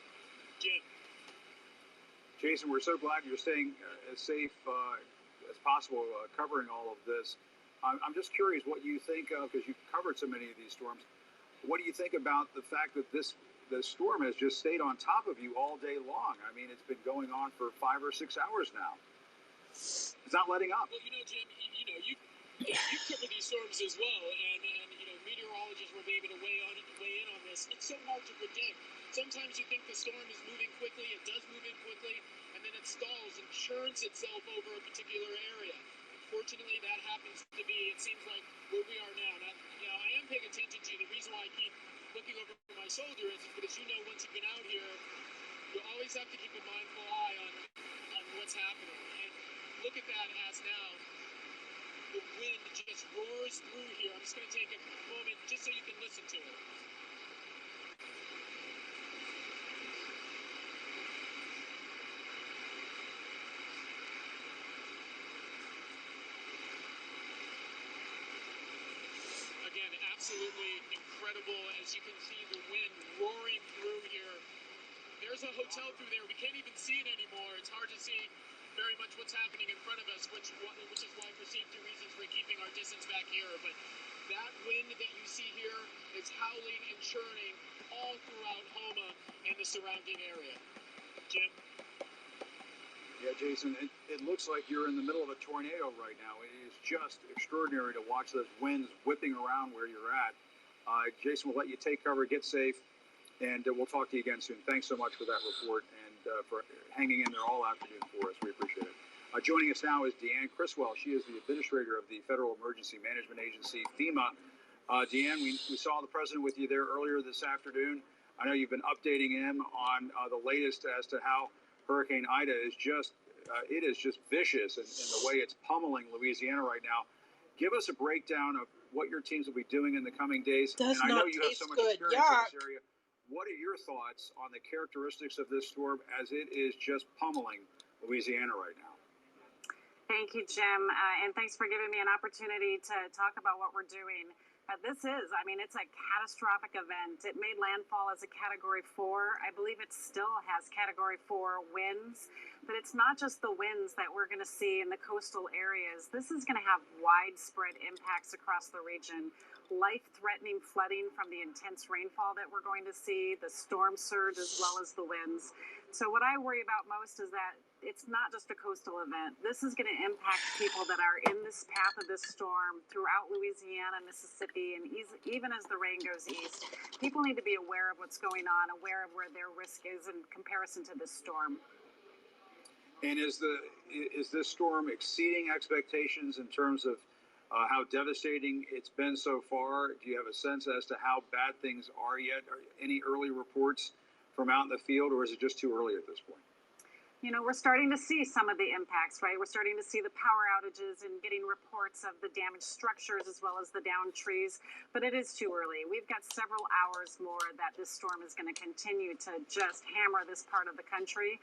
Jim. Jason, we're so glad you're staying as safe as possible covering all of this. I'm just curious what you think of, because you've covered so many of these storms. What do you think about the fact that the storm has just stayed on top of you all day long? I mean, it's been going on for 5 or 6 hours now. It's not letting up. Well, Jim, you cover these storms as well, and meteorologists will be able to weigh in on this. It's so hard to predict. Sometimes you think the storm is moving quickly, it does move in quickly, and then it stalls and churns itself over a particular area. Unfortunately, that happens to be, it seems like, where we are now. Now, I am paying attention to you. The reason why I keep looking over my shoulder is because once you've been out here, you always have to keep a mindful eye on what's happening. And look at that as now the wind just roars through here. I'm just going to take a moment just so you can listen to it. Again, absolutely incredible. As you can see, the wind roaring through here. There's there's a hotel through there. We can't even see it anymore. It's hard to see very much what's happening in front of us, which is why for safety reasons we're keeping our distance back here. But that wind that you see here is howling and churning all throughout Houma and the surrounding area. Jim? Yeah, Jason, it looks like you're in the middle of a tornado right now. It is just extraordinary to watch those winds whipping around where you're at. Jason, we'll let you take cover, get safe, and we'll talk to you again soon. Thanks so much for that report and for hanging in there all afternoon for us. We appreciate it. Joining us now is Deanne Criswell. She is the administrator of the Federal Emergency Management Agency, FEMA. Deanne, we saw the president with you there earlier this afternoon. I know you've been updating him on the latest as to how Hurricane Ida is just vicious in the way it's pummeling Louisiana right now. Give us a breakdown of what your teams will be doing in the coming days. Does and I know not you have taste so much good. experience Yuck. in this area. What are your thoughts on the characteristics of this storm as it is just pummeling Louisiana right now? Thank you, Jim, and thanks for giving me an opportunity to talk about what we're doing. It's a catastrophic event. It made landfall as a Category 4. I believe it still has Category 4 winds, but it's not just the winds that we're going to see in the coastal areas. This is going to have widespread impacts across the region. Life-threatening flooding from the intense rainfall that we're going to see, the storm surge, as well as the winds. So what I worry about most is that it's not just a coastal event. This is going to impact people that are in this path of this storm throughout Louisiana, Mississippi, and even as the rain goes east. People need to be aware of what's going on, aware of where their risk is in comparison to this storm. And is this storm exceeding expectations in terms of how devastating it's been so far? Do you have a sense as to how bad things are yet? Are any early reports from out in the field, or is it just too early at this point? We're starting to see some of the impacts, right? We're starting to see the power outages and getting reports of the damaged structures as well as the downed trees, but it is too early. We've got several hours more that this storm is going to continue to just hammer this part of the country.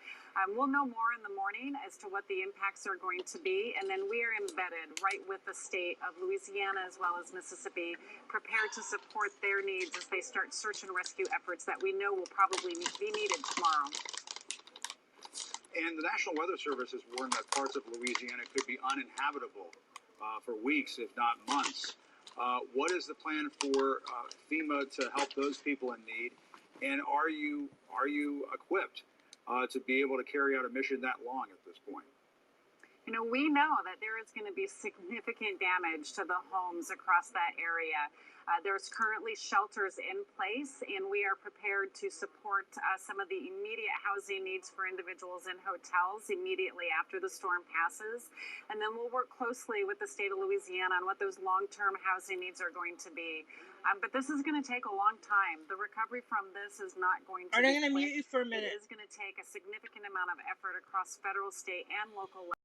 We'll know more in the morning as to what the impacts are going to be, and then we are embedded right with the state of Louisiana as well as Mississippi, prepared to support their needs as they start search and rescue efforts that we know will probably be needed tomorrow. And the National Weather Service has warned that parts of Louisiana could be uninhabitable for weeks, if not months. What is the plan for FEMA to help those people in need? And are you equipped to be able to carry out a mission that long at this point? We know that there is going to be significant damage to the homes across that area. There's currently shelters in place, and we are prepared to support some of the immediate housing needs for individuals in hotels immediately after the storm passes. And then we'll work closely with the state of Louisiana on what those long-term housing needs are going to be. But this is going to take a long time. The recovery from this is not going to be quick. I'm going to mute you for a minute. It is going to take a significant amount of effort across federal, state, and local levels.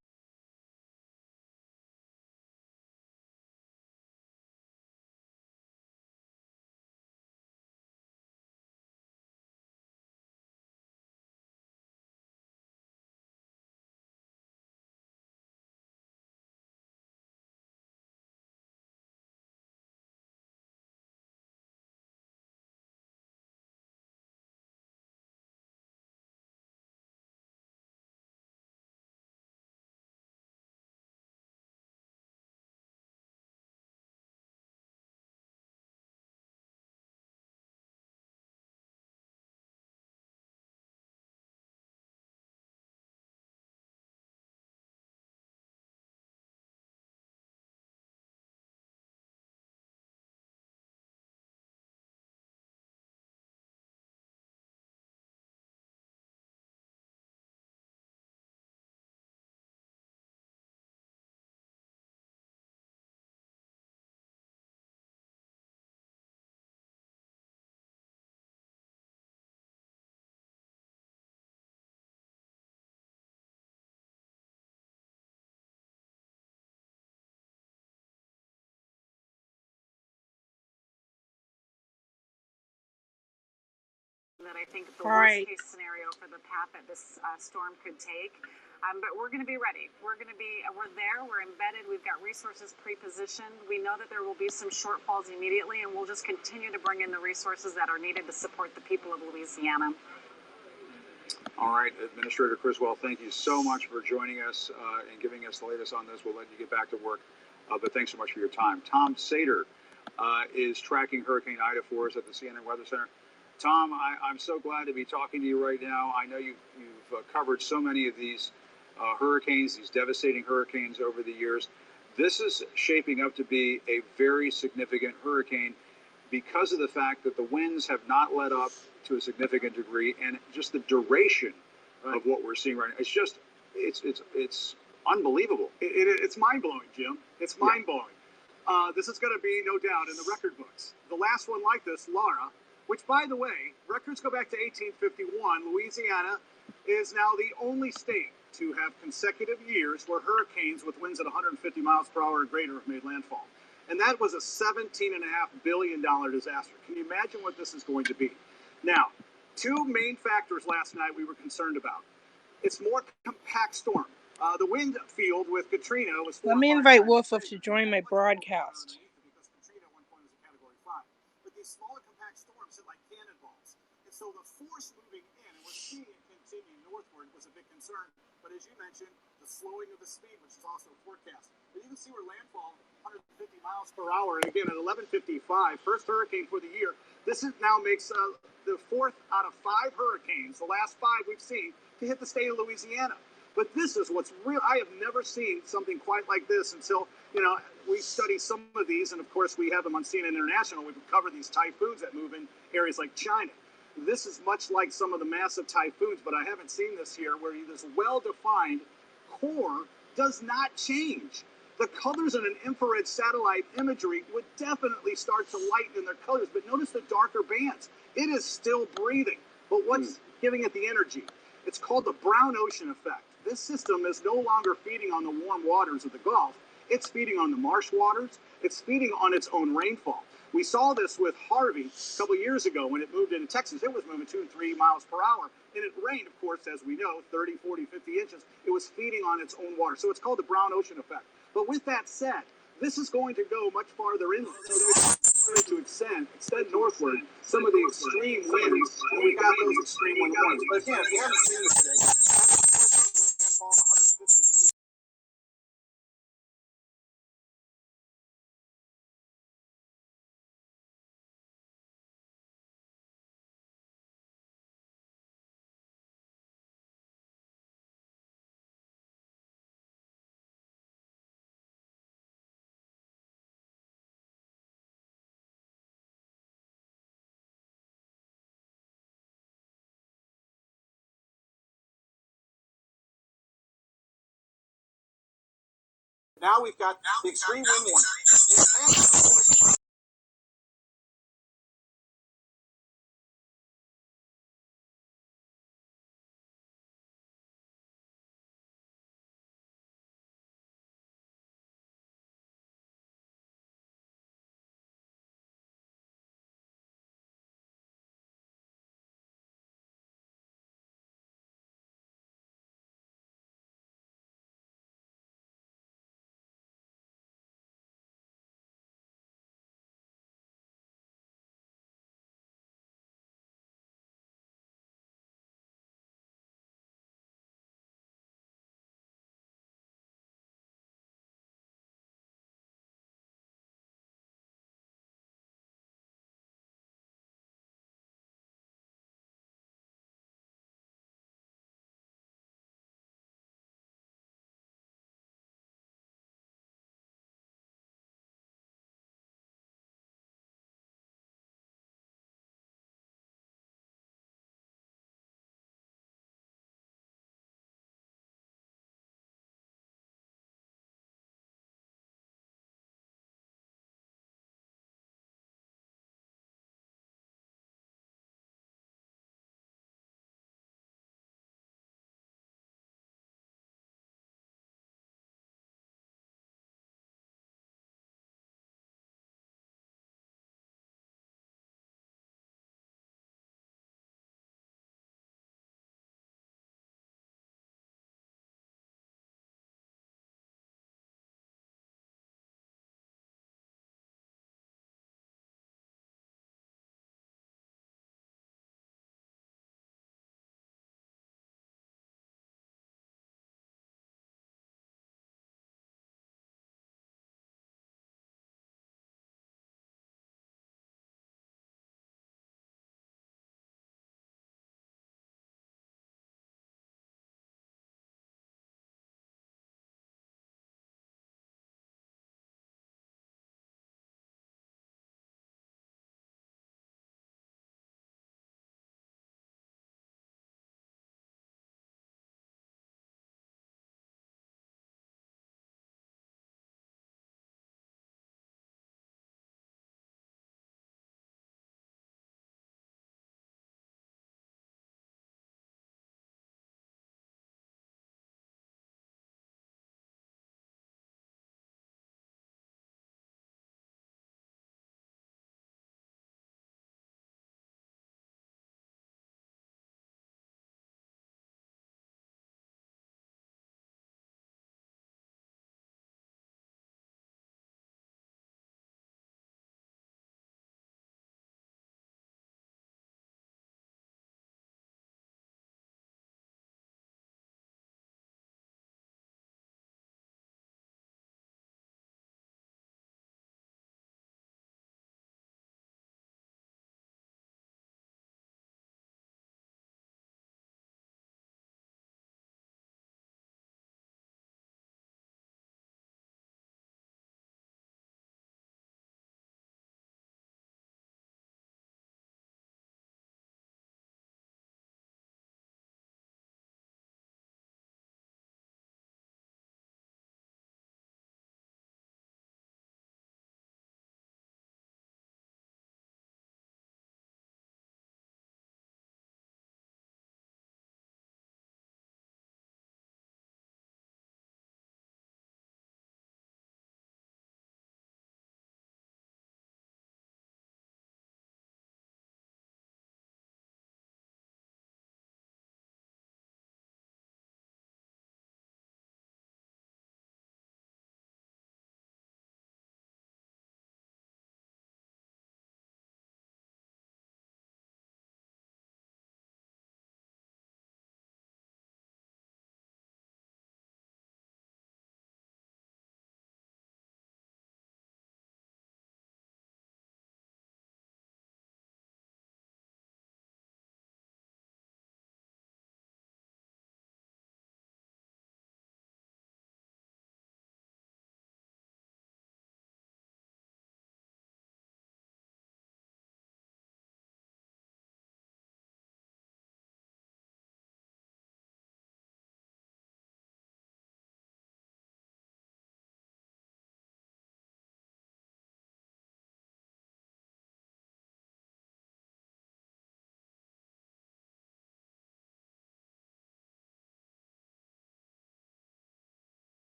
That I think the worst case scenario for the path that this storm could take. But we're going to be ready. We're there, we're embedded, we've got resources pre-positioned. We know that there will be some shortfalls immediately, and we'll just continue to bring in the resources that are needed to support the people of Louisiana. All right, Administrator Criswell, thank you so much for joining us and giving us the latest on this. We'll let you get back to work, but thanks so much for your time. Tom Sater is tracking Hurricane Ida for us at the CNN Weather Center. Tom, I'm so glad to be talking to you right now. I know you've covered so many of these hurricanes, these devastating hurricanes over the years. This is shaping up to be a very significant hurricane because of the fact that the winds have not let up to a significant degree, and just the duration of what we're seeing right now. It's unbelievable. It's mind blowing, Jim. It's mind blowing. This is going to be, no doubt, in the record books. The last one like this, Laura, which, by the way, records go back to 1851. Louisiana is now the only state to have consecutive years where hurricanes with winds at 150 miles per hour or greater have made landfall. And that was a $17.5 billion disaster. Can you imagine what this is going to be? Now, two main factors last night we were concerned about. It's more compact storm. The wind field with Katrina was... Let me invite Wolf up to join my broadcast. Because Katrina at one point was a Category 5. But these smaller compact storms hit like cannonballs. And so the force moving in, and we're seeing it continue northward, was a big concern. But as you mentioned, the slowing of the speed, which is also forecast. But you can see where landfall, 150 miles per hour. And again, at 11:55, first hurricane for the year. This now makes the fourth out of 5 hurricanes, the last 5 we've seen, to hit the state of Louisiana. But this is what's real. I have never seen something quite like this until, we study some of these. And of course, we have them on CNN International. We've covered these typhoons that move in areas like China. This is much like some of the massive typhoons, but I haven't seen this here where this well-defined core does not change. The colors in an infrared satellite imagery would definitely start to lighten in their colors, but notice the darker bands. It is still breathing. But what's giving it the energy? It's called the brown ocean effect. This system is no longer feeding on the warm waters of the Gulf. It's feeding on the marsh waters. It's feeding on its own rainfall. We saw this with Harvey a couple years ago when it moved into Texas. It was moving 2 to 3 miles per hour. And it rained, of course, as we know, 30, 40, 50 inches. It was feeding on its own water. So it's called the brown ocean effect. But with that said, this is going to go much farther inland. So they're going to extend northward some of the extreme winds. And we've got those extreme wind warnings. But again, we haven't seen this today. Landfall 153Now we've got the extreme wind warning.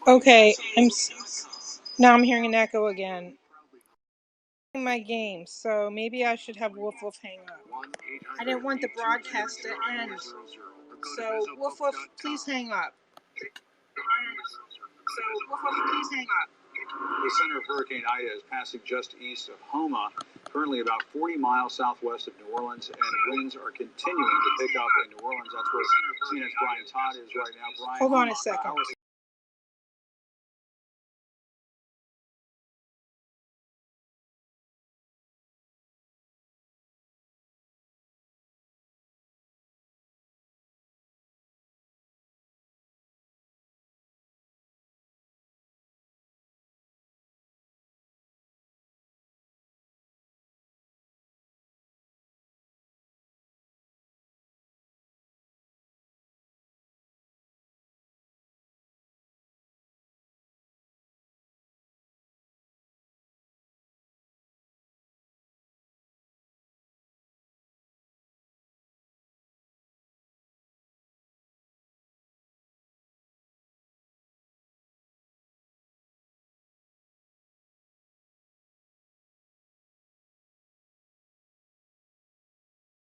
Okay, now I'm hearing an echo again. My game, so maybe I should have Wolf hang up. I didn't want the broadcast to end. So Wolf, please hang up. The center of Hurricane Ida is passing just east of Homa, currently about 40 miles southwest of New Orleans, and winds are continuing to pick up in New Orleans. That's where CNN's Brian Todd is right now. Brian, hold on a second.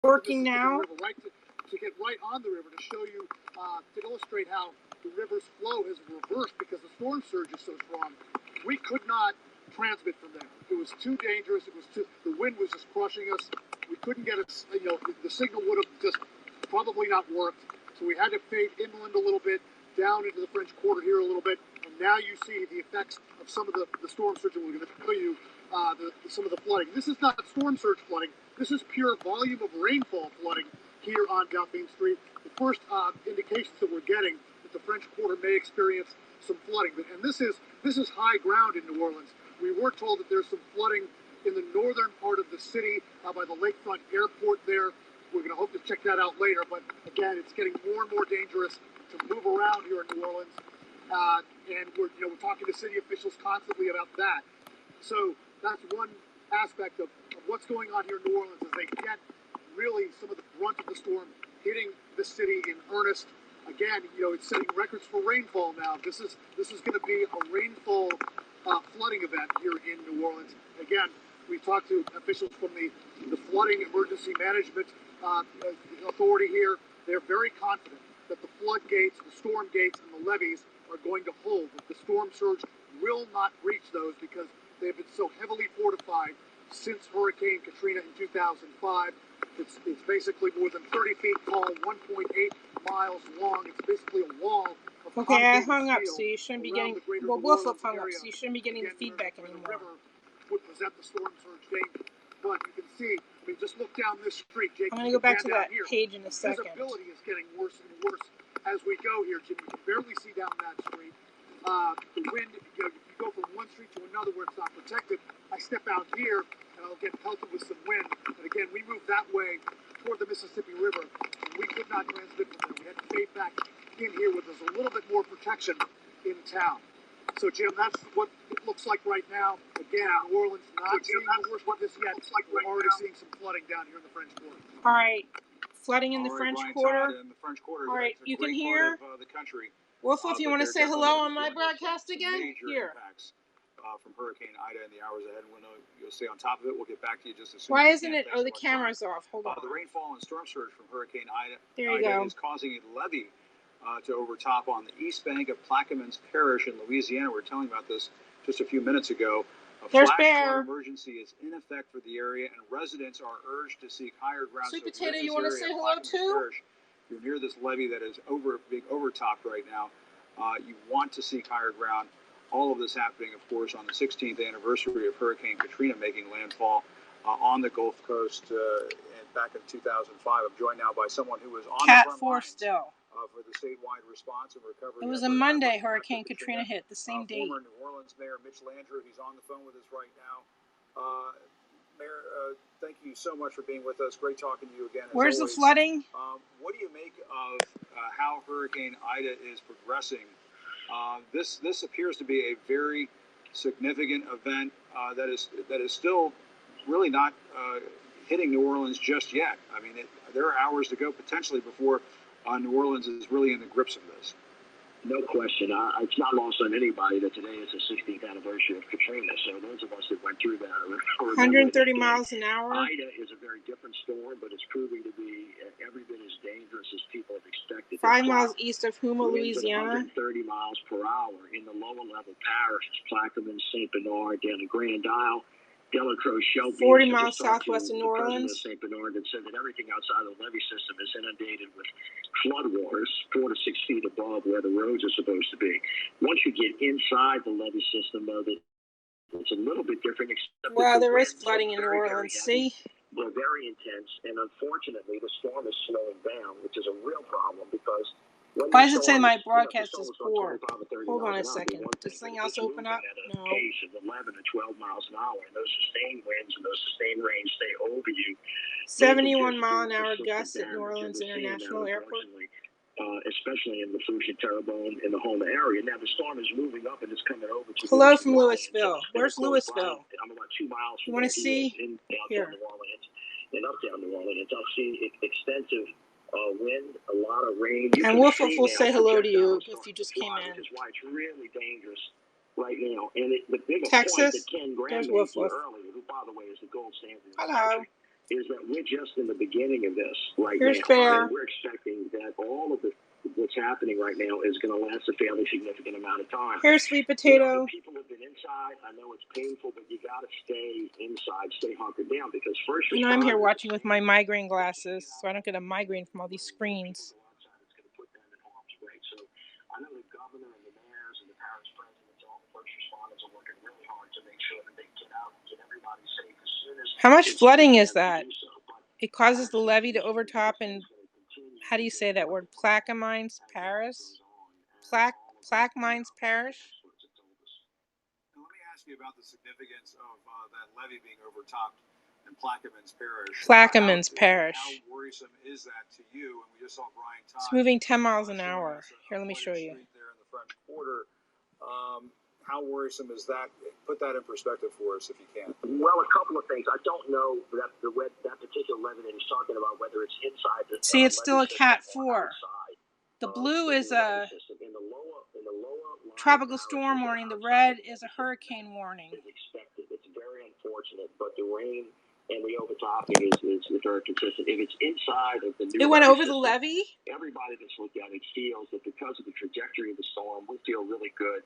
Working now. Right to get right on the river to show you, to illustrate how the river's flow has reversed because the storm surge is so strong. We could not transmit from there. It was too dangerous. The wind was just crushing us. We couldn't get it. The signal would have just probably not worked. So we had to fade inland a little bit, down into the French Quarter here a little bit, and now you see the effects of some of the storm surge. And we're going to show you some of the flooding. This is not storm surge flooding. This is pure volume of rainfall flooding here on Dauphine Street. The first indications that we're getting that the French Quarter may experience some flooding. And this is high ground in New Orleans. We were told that there's some flooding in the northern part of the city by the Lakefront Airport there. We're going to hope to check that out later. But again, it's getting more and more dangerous to move around here in New Orleans. And we're talking to city officials constantly about that. So that's one aspect of what's going on here in New Orleans as they get really some of the brunt of the storm hitting the city in earnest. Again, it's setting records for rainfall now. This is going to be a rainfall flooding event here in New Orleans. Again, we talked to officials from the Flooding Emergency Management Authority here. They're very confident that the floodgates, the storm gates, and the levees are going to hold. That the storm surge will not breach those because they've been so heavily fortified since Hurricane Katrina in 2005. It's basically more than 30 feet tall, 1.8 miles long. It's basically a wall of okay, I hung up, so you shouldn't be getting. Well, Wolf hung up, so you shouldn't be getting the feedback anymore. The river would present the storm surge danger, but you can see. Just look down this street, Jake. I'm going to go back to that page in a second. Visibility is getting worse and worse as we go here, Jim. You can barely see down that street. The wind, you go from one street to another where it's not protected. I step out here and I'll get pelted with some wind. And again, we moved that way toward the Mississippi River. And we could not transmit from there. We had to fade back in here where there's a little bit more protection in town. So, Jim, that's what it looks like right now. Again, New Orleans not seeing the worst of this yet. We're already seeing some flooding down here in the French Quarter. All right. Flooding in the French Quarter. In the French Quarter. All right, you can hear. The country. Wolf, if you want to say hello on my broadcast again, here. Impacts, from Hurricane Ida in the hours ahead. You'll stay on top of it. We'll get back to you just as soon. Why isn't it? Oh, the camera's off. Hold on. The rainfall and storm surge from Hurricane Ida. There you go. Is causing a levee to overtop on the east bank of Plaquemines Parish in Louisiana. We were telling about this just a few minutes ago. A There's flash Bear. flood emergency is in effect for the area, and residents are urged to seek higher ground. Sweet Potato, you want to say hello too? Parish, you're near this levee that is being overtopped right now. You want to seek higher ground. All of this happening, of course, on the 16th anniversary of Hurricane Katrina making landfall on the Gulf Coast back in 2005. I'm joined now by someone who was on Cat the front 4 lines, still. For the statewide response and recovery. It was a Monday Hurricane Katrina hit, the same date. Former New Orleans Mayor Mitch Landrieu, he's on the phone with us right now. Mayor, thank you so much for being with us. Great talking to you again. Where's the flooding? What do you make of how Hurricane Ida is progressing? This appears to be a very significant event that is still really not hitting New Orleans just yet. I mean, there are hours to go potentially before New Orleans is really in the grips of this. No question. It's not lost on anybody that today is the 16th anniversary of Katrina. So those of us that went through that are 130 miles an hour. Ida is a very different storm, but it's proving to be every bit as dangerous as people have expected. 5 miles east of Houma, winds Louisiana. At 130 miles per hour in the lower level parishes, Plaquemine, St. Bernard, down to Grand Isle, Delacroix, Shelby. 40 miles southwest of New Orleans. St. Bernard that said that everything outside of the levee system is inundated with flood waters 4 to 6 feet above where the roads are supposed to be. Once you get inside the levee system, though, it's a little bit different. Wow, there is flooding in New Orleans. See? They're very intense, and unfortunately, the storm is slowing down, which is a real problem because. Why does it say my broadcast is poor? Hold on a second. Does something else open up? No. Pace of 11 to 12 miles an hour, and those sustained winds and those sustained rains stay over you. 71 mile an hour gusts at New Orleans International Airport. Especially in the Fouché, Terrebonne, in the Houma area. Now the storm is moving up and it's coming over to. Hello from Louisville. Where's Louisville? I'm about 2 miles. You want to see? Here. New Orleans, and uptown New Orleans, I'll see extensive wind, a lot of rain. And Wolf will say hello to you if you just came in. Which is why it's really dangerous right now. And the bigger Texas. point that Ken Graham made earlier, who by the way is the gold standard. Hello. Is that we're just in the beginning of this right Here's now. Bear. And we're expecting that all of what's happening right now is going to last a fairly significant amount of time. Here's Sweet Potato. People have been inside. I know it's painful, but you got to stay inside, stay hunkered down because first. And I'm here watching with my migraine glasses, so I don't get a migraine from all these screens. So I know the governor and the mayors and the parish presidents, all the first responders are working really hard to make sure that they get out and get everybody safe as soon as. How much flooding is that? It causes the levee to overtop and, how do you say that word? Plaquemines Parish? Plaquemines Parish? Now, let me ask you about the significance of that levee being overtopped in Plaquemines Parish. Plaquemines Parish. How worrisome is that to you? And we just saw Brian Todd. It's moving 10 miles an hour. Here, let me show you. There in the front quarter. How worrisome is that? Put that in perspective for us, if you can. Well, a couple of things. I don't know that that particular levee that he's talking about, whether it's inside the. See, it's still a Cat 4. The blue is a tropical storm warning. The red is a hurricane warning. It's expected. It's very unfortunate, but the rain and the overtopping is very consistent. If it's inside of the new. It went over the levee? Everybody that's looked at it feels that because of the trajectory of the storm, we feel really good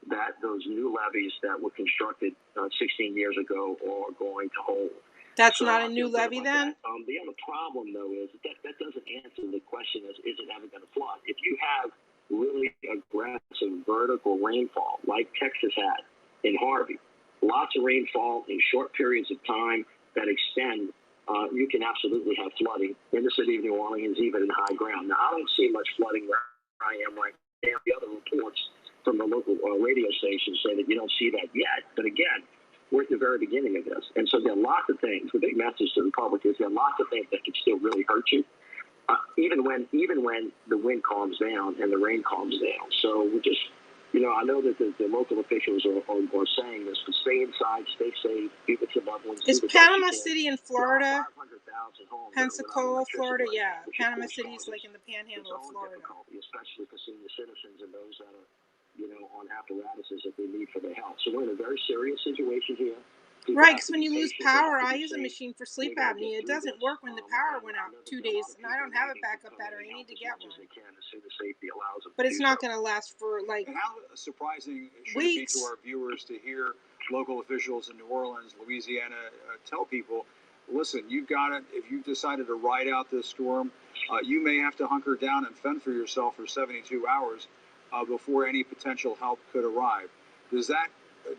that those new levees that were constructed 16 years ago are going to hold. That's not a new levee then? The other problem, though, is that doesn't answer the question is it ever going to flood? If you have really aggressive vertical rainfall like Texas had in Harvey, lots of rainfall in short periods of time that extend, you can absolutely have flooding in the city of New Orleans, even in high ground. Now, I don't see much flooding where I am right now. The other reports from the local radio stations say that you don't see that yet. But again, we're at the very beginning of this. And so there are lots of things. The big message to the public is there are lots of things that can still really hurt you, even when the wind calms down and the rain calms down. So we just, I know that the local officials are saying this, but stay inside, stay safe, be with your loved ones. Is Panama City in Florida? Pensacola, Florida? Yeah, Panama City is like in the panhandle of Florida. Especially for senior citizens and those that are, on apparatuses that they need for their health. So we're in a very serious situation here. Right, because when you lose power, I use a machine for sleep apnea. It doesn't work when the power went out 2 days, and I don't have a backup battery. I need to get one. But it's not going to last for like and how surprising should weeks. It be to our viewers to hear local officials in New Orleans, Louisiana, tell people, listen, you've got it. If you've decided to ride out this storm, you may have to hunker down and fend for yourself for 72 hours before any potential help could arrive. Does that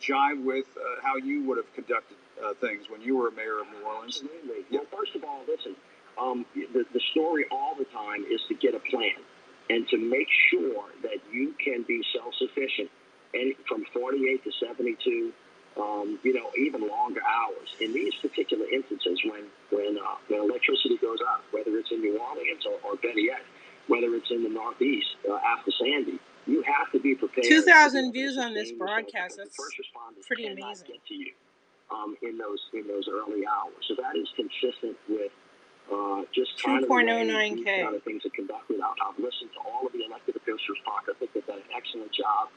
jive with how you would have conducted things when you were mayor of New Orleans? Absolutely. Well, first of all, listen, the story all the time is to get a plan and to make sure that you can be self-sufficient and from 48 to 72, even longer hours. In these particular instances, when electricity goes out, whether it's in New Orleans or better yet, whether it's in the Northeast after Sandy, you have to be prepared. 2,000 views on this broadcast. That's pretty amazing. Get to you in those early hours. So that is consistent with just kind of the way these 2.09K. kind of things are conducted. I've listened to all of the elected officials talk. I think they've done an excellent job.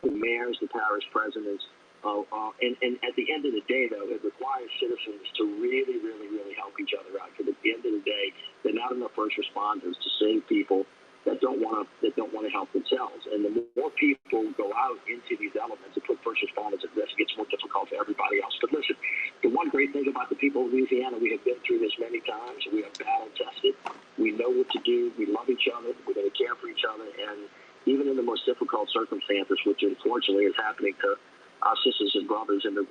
The mayors, the parish presidents. And at the end of the day, though, it requires citizens to really, really, really help each other out. Because at the end of the day, they're not enough first responders to save people that don't want to help themselves. And the more people go out into these elements and put first responders at risk, it's more difficult for everybody else. But listen, the one great thing about the people of Louisiana, we have been through this many times. We are battle tested. We know what to do. We love each other. We're going to care for each other. And even in the most difficult circumstances, which unfortunately is happening to our sisters and brothers in the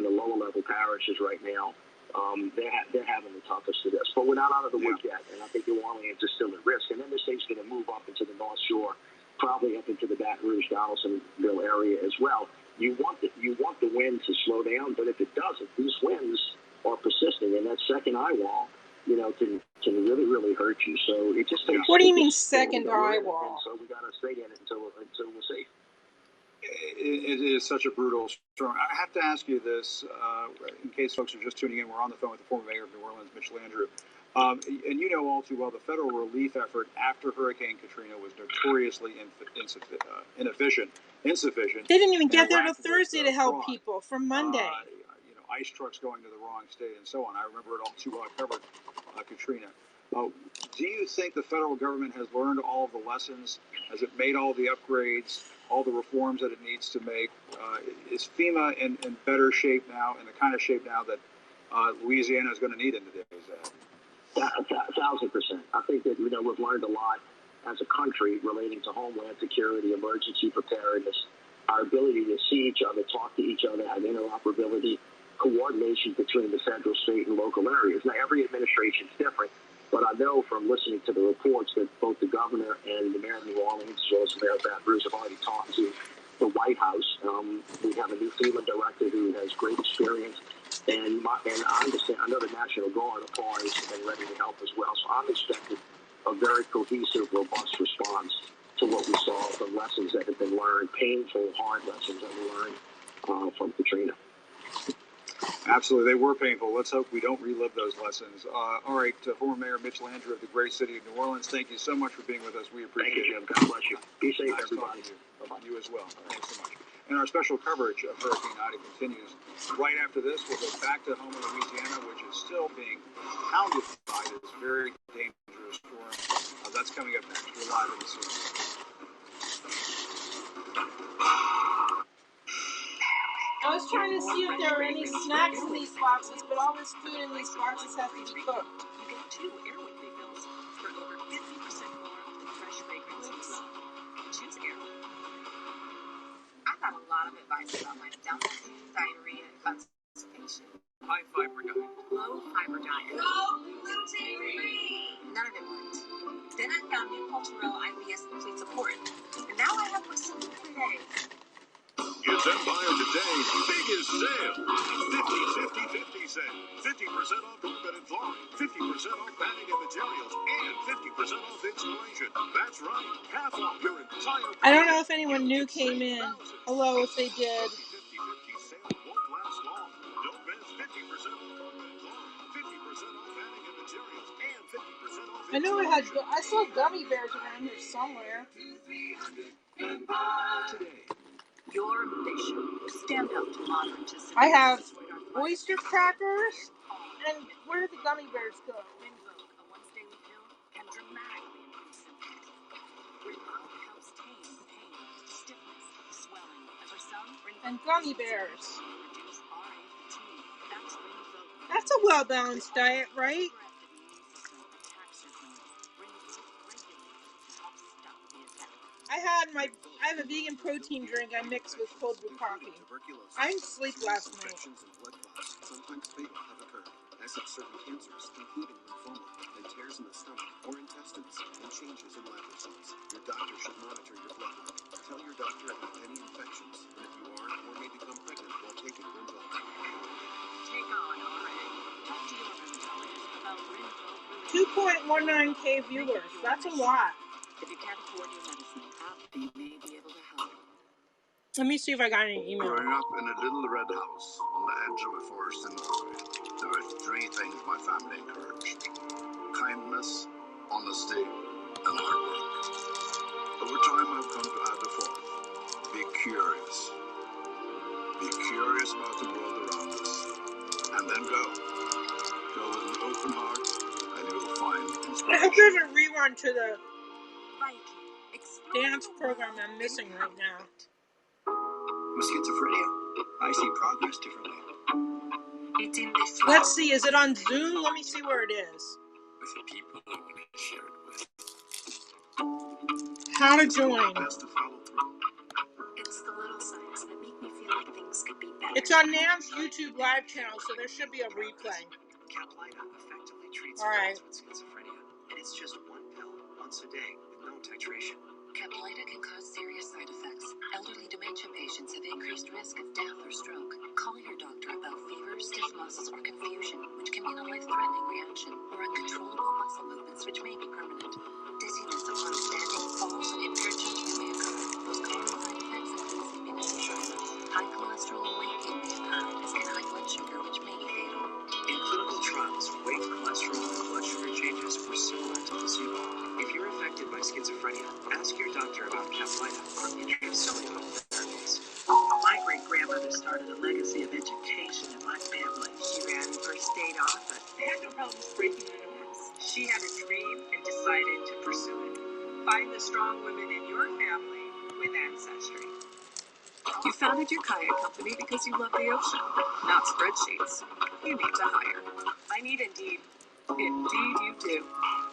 lower level parishes right now, they're having the toughest of this. But we're not out of the woods yet, and I think New Orleans is still at risk. And then this thing's going to move up into the North Shore, probably up into the Baton Rouge, Donaldsonville area as well. You want the wind to slow down, but if it doesn't, these winds are persisting, and that second eye wall, can really, really hurt you. So it just takes. What do you mean second eye wall? So we got to stay in it until we're safe. It is such a brutal storm. I have to ask you this, in case folks are just tuning in. We're on the phone with the former mayor of New Orleans, Mitch Landrieu. And you know all too well the federal relief effort after Hurricane Katrina was notoriously insufficient. They didn't even get there till Thursday to help people from Monday. Ice trucks going to the wrong state and so on. I remember it all too well. I covered Katrina. Do you think the federal government has learned all of the lessons? Has it made all the upgrades, all the reforms that it needs to make? Is FEMA in better shape now, in the kind of shape now that Louisiana is going to need in the days ahead? 1,000%. I think that we've learned a lot as a country relating to homeland security, emergency preparedness, our ability to see each other, talk to each other, have interoperability, coordination between the federal, state, and local areas. Now, every administration is different, but I know from listening to the reports that both the governor and the mayor of New Orleans, as well as the mayor of Baton Rouge, have already talked to the White House. We have a new FEMA director who has great experience, and I understand, I know the National Guard are poised and ready to help as well. So I'm expecting a very cohesive, robust response to what we saw, the lessons that have been learned, painful, hard lessons that we learned from Katrina. Absolutely, they were painful. Let's hope we don't relive those lessons. All right, former Mayor Mitch Landrieu of the great city of New Orleans, thank you so much for being with us. We appreciate it. Thank you, Jim. God bless you. Be safe, nice everybody. You as well. Thanks so much. And our special coverage of Hurricane Ida continues. Right after this, we'll go back to home in Louisiana, which is still being pounded by this very dangerous storm. That's coming up next. We're live in the studio. I was trying to see if there were any snacks in these boxes, but all this food in these boxes has to be cooked. You get 2 Airwick refills for over 50% more of the fresh fragrance you love. Choose Airwick. I got a lot of advice about my stomach, diarrhea, and constipation. High fiber diet. Low fiber diet. Low gluten free. None of it worked. Then I found New Culturelle IBS Complete Support, and now I have my sleep every day. It's Empire Today's biggest sale. 50 sale. 50% off carpet and flooring, 50% off padding and materials, and 50% off installation. That's right, half off your entire. I don't know if anyone new came in. Hello, if they did. 50 sale won't last long. Don't miss 50% off carpet and flooring, 50% off padding and materials, and 50% off. I know I saw gummy bears around here somewhere. Today. Your mission, stand up to modern system. I have oyster crackers, and where did the gummy bears go? Rinvoq, a once-daily pill, can dramatically improve symptoms. Rinvoq helps tame pain, stiffness, swelling, and for some, and gummy bears. Reduce RA fatigue. That's Rinvoq. That's a well-balanced diet, right? I have a vegan protein drink I mix with cold brew coffee. I didn't sleep last night. Sometimes fatal have occurred, as have certain cancers, including lymphoma, and tears in the stomach or intestines, and changes in lab results. Your doctor should monitor your blood work. Tell your doctor about any infections, and if you are or may become pregnant while taking Rinvoq. Take on RA. Talk to your rheumatologist about Rinvoq. 2.19K viewers. That's a lot. If you can't afford your medicine, we may be able to help. Let me see if I got any email. Growing up in a little red house on the edge of a forest in Norway, there were 3 things my family encouraged. kindness, honesty, and hard work. Over time, I've come to add the fourth. Be curious. Be curious about the world around us. And then go. Go with an open heart, and you will find I hope inspiration. there's a rerun to the dance program I'm missing right now. With schizophrenia, I see progress differently. Let's see, is it on Zoom? Let me see where it is. With the people I want to share it with. How to join. It's the little signs that make me feel like things could be better. It's on NAM's YouTube live channel, so there should be a replay. Caplyta effectively treats All right. adults with schizophrenia, and it's just one pill once a day with no titration. Caplyta can cause serious side effects. Elderly dementia patients have increased risk of death or stroke. Call your doctor about fever, stiff muscles, or confusion, which can mean a life-threatening reaction, or uncontrollable muscle movements, which may be permanent. Dizziness upon standing, falls, and impaired judgment may occur. Most common side effects include sleepiness and dryness. High cholesterol and weight gain may occur, as can high blood sugar, which may be fatal. In clinical trials, weight, cholesterol, and blood sugar changes were similar to placebo. If you're affected by schizophrenia, ask your doctor about Caplyta or intracellular therapies. My great-grandmother started a legacy of education in my family. She ran for state office. They had no problems breaking the norms. She had a dream and decided to pursue it. Find the strong women in your family with Ancestry. You founded your kayak company because you love the ocean, not spreadsheets. You need to hire. I need Indeed. Indeed you do.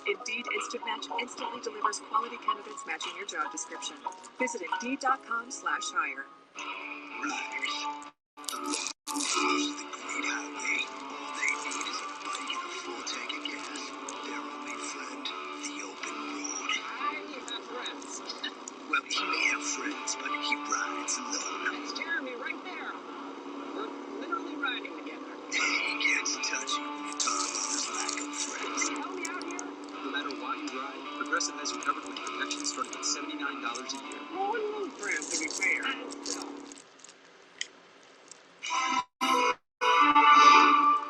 Indeed Instant Match instantly delivers quality candidates matching your job description. Visit Indeed.com/hire. Here's the great highway. All they need is a bike and a full tank of gas. Their only friend, the open road. I have friends. Well, he may have friends, but he rides alone. That's Jeremy right there. We're literally riding together. He gets touchy when you talk about his lack of friends. Can you help me out here? No matter why you ride, Progressive has you covered with protection starting at $79 a year. Oh, we need friends to be fair.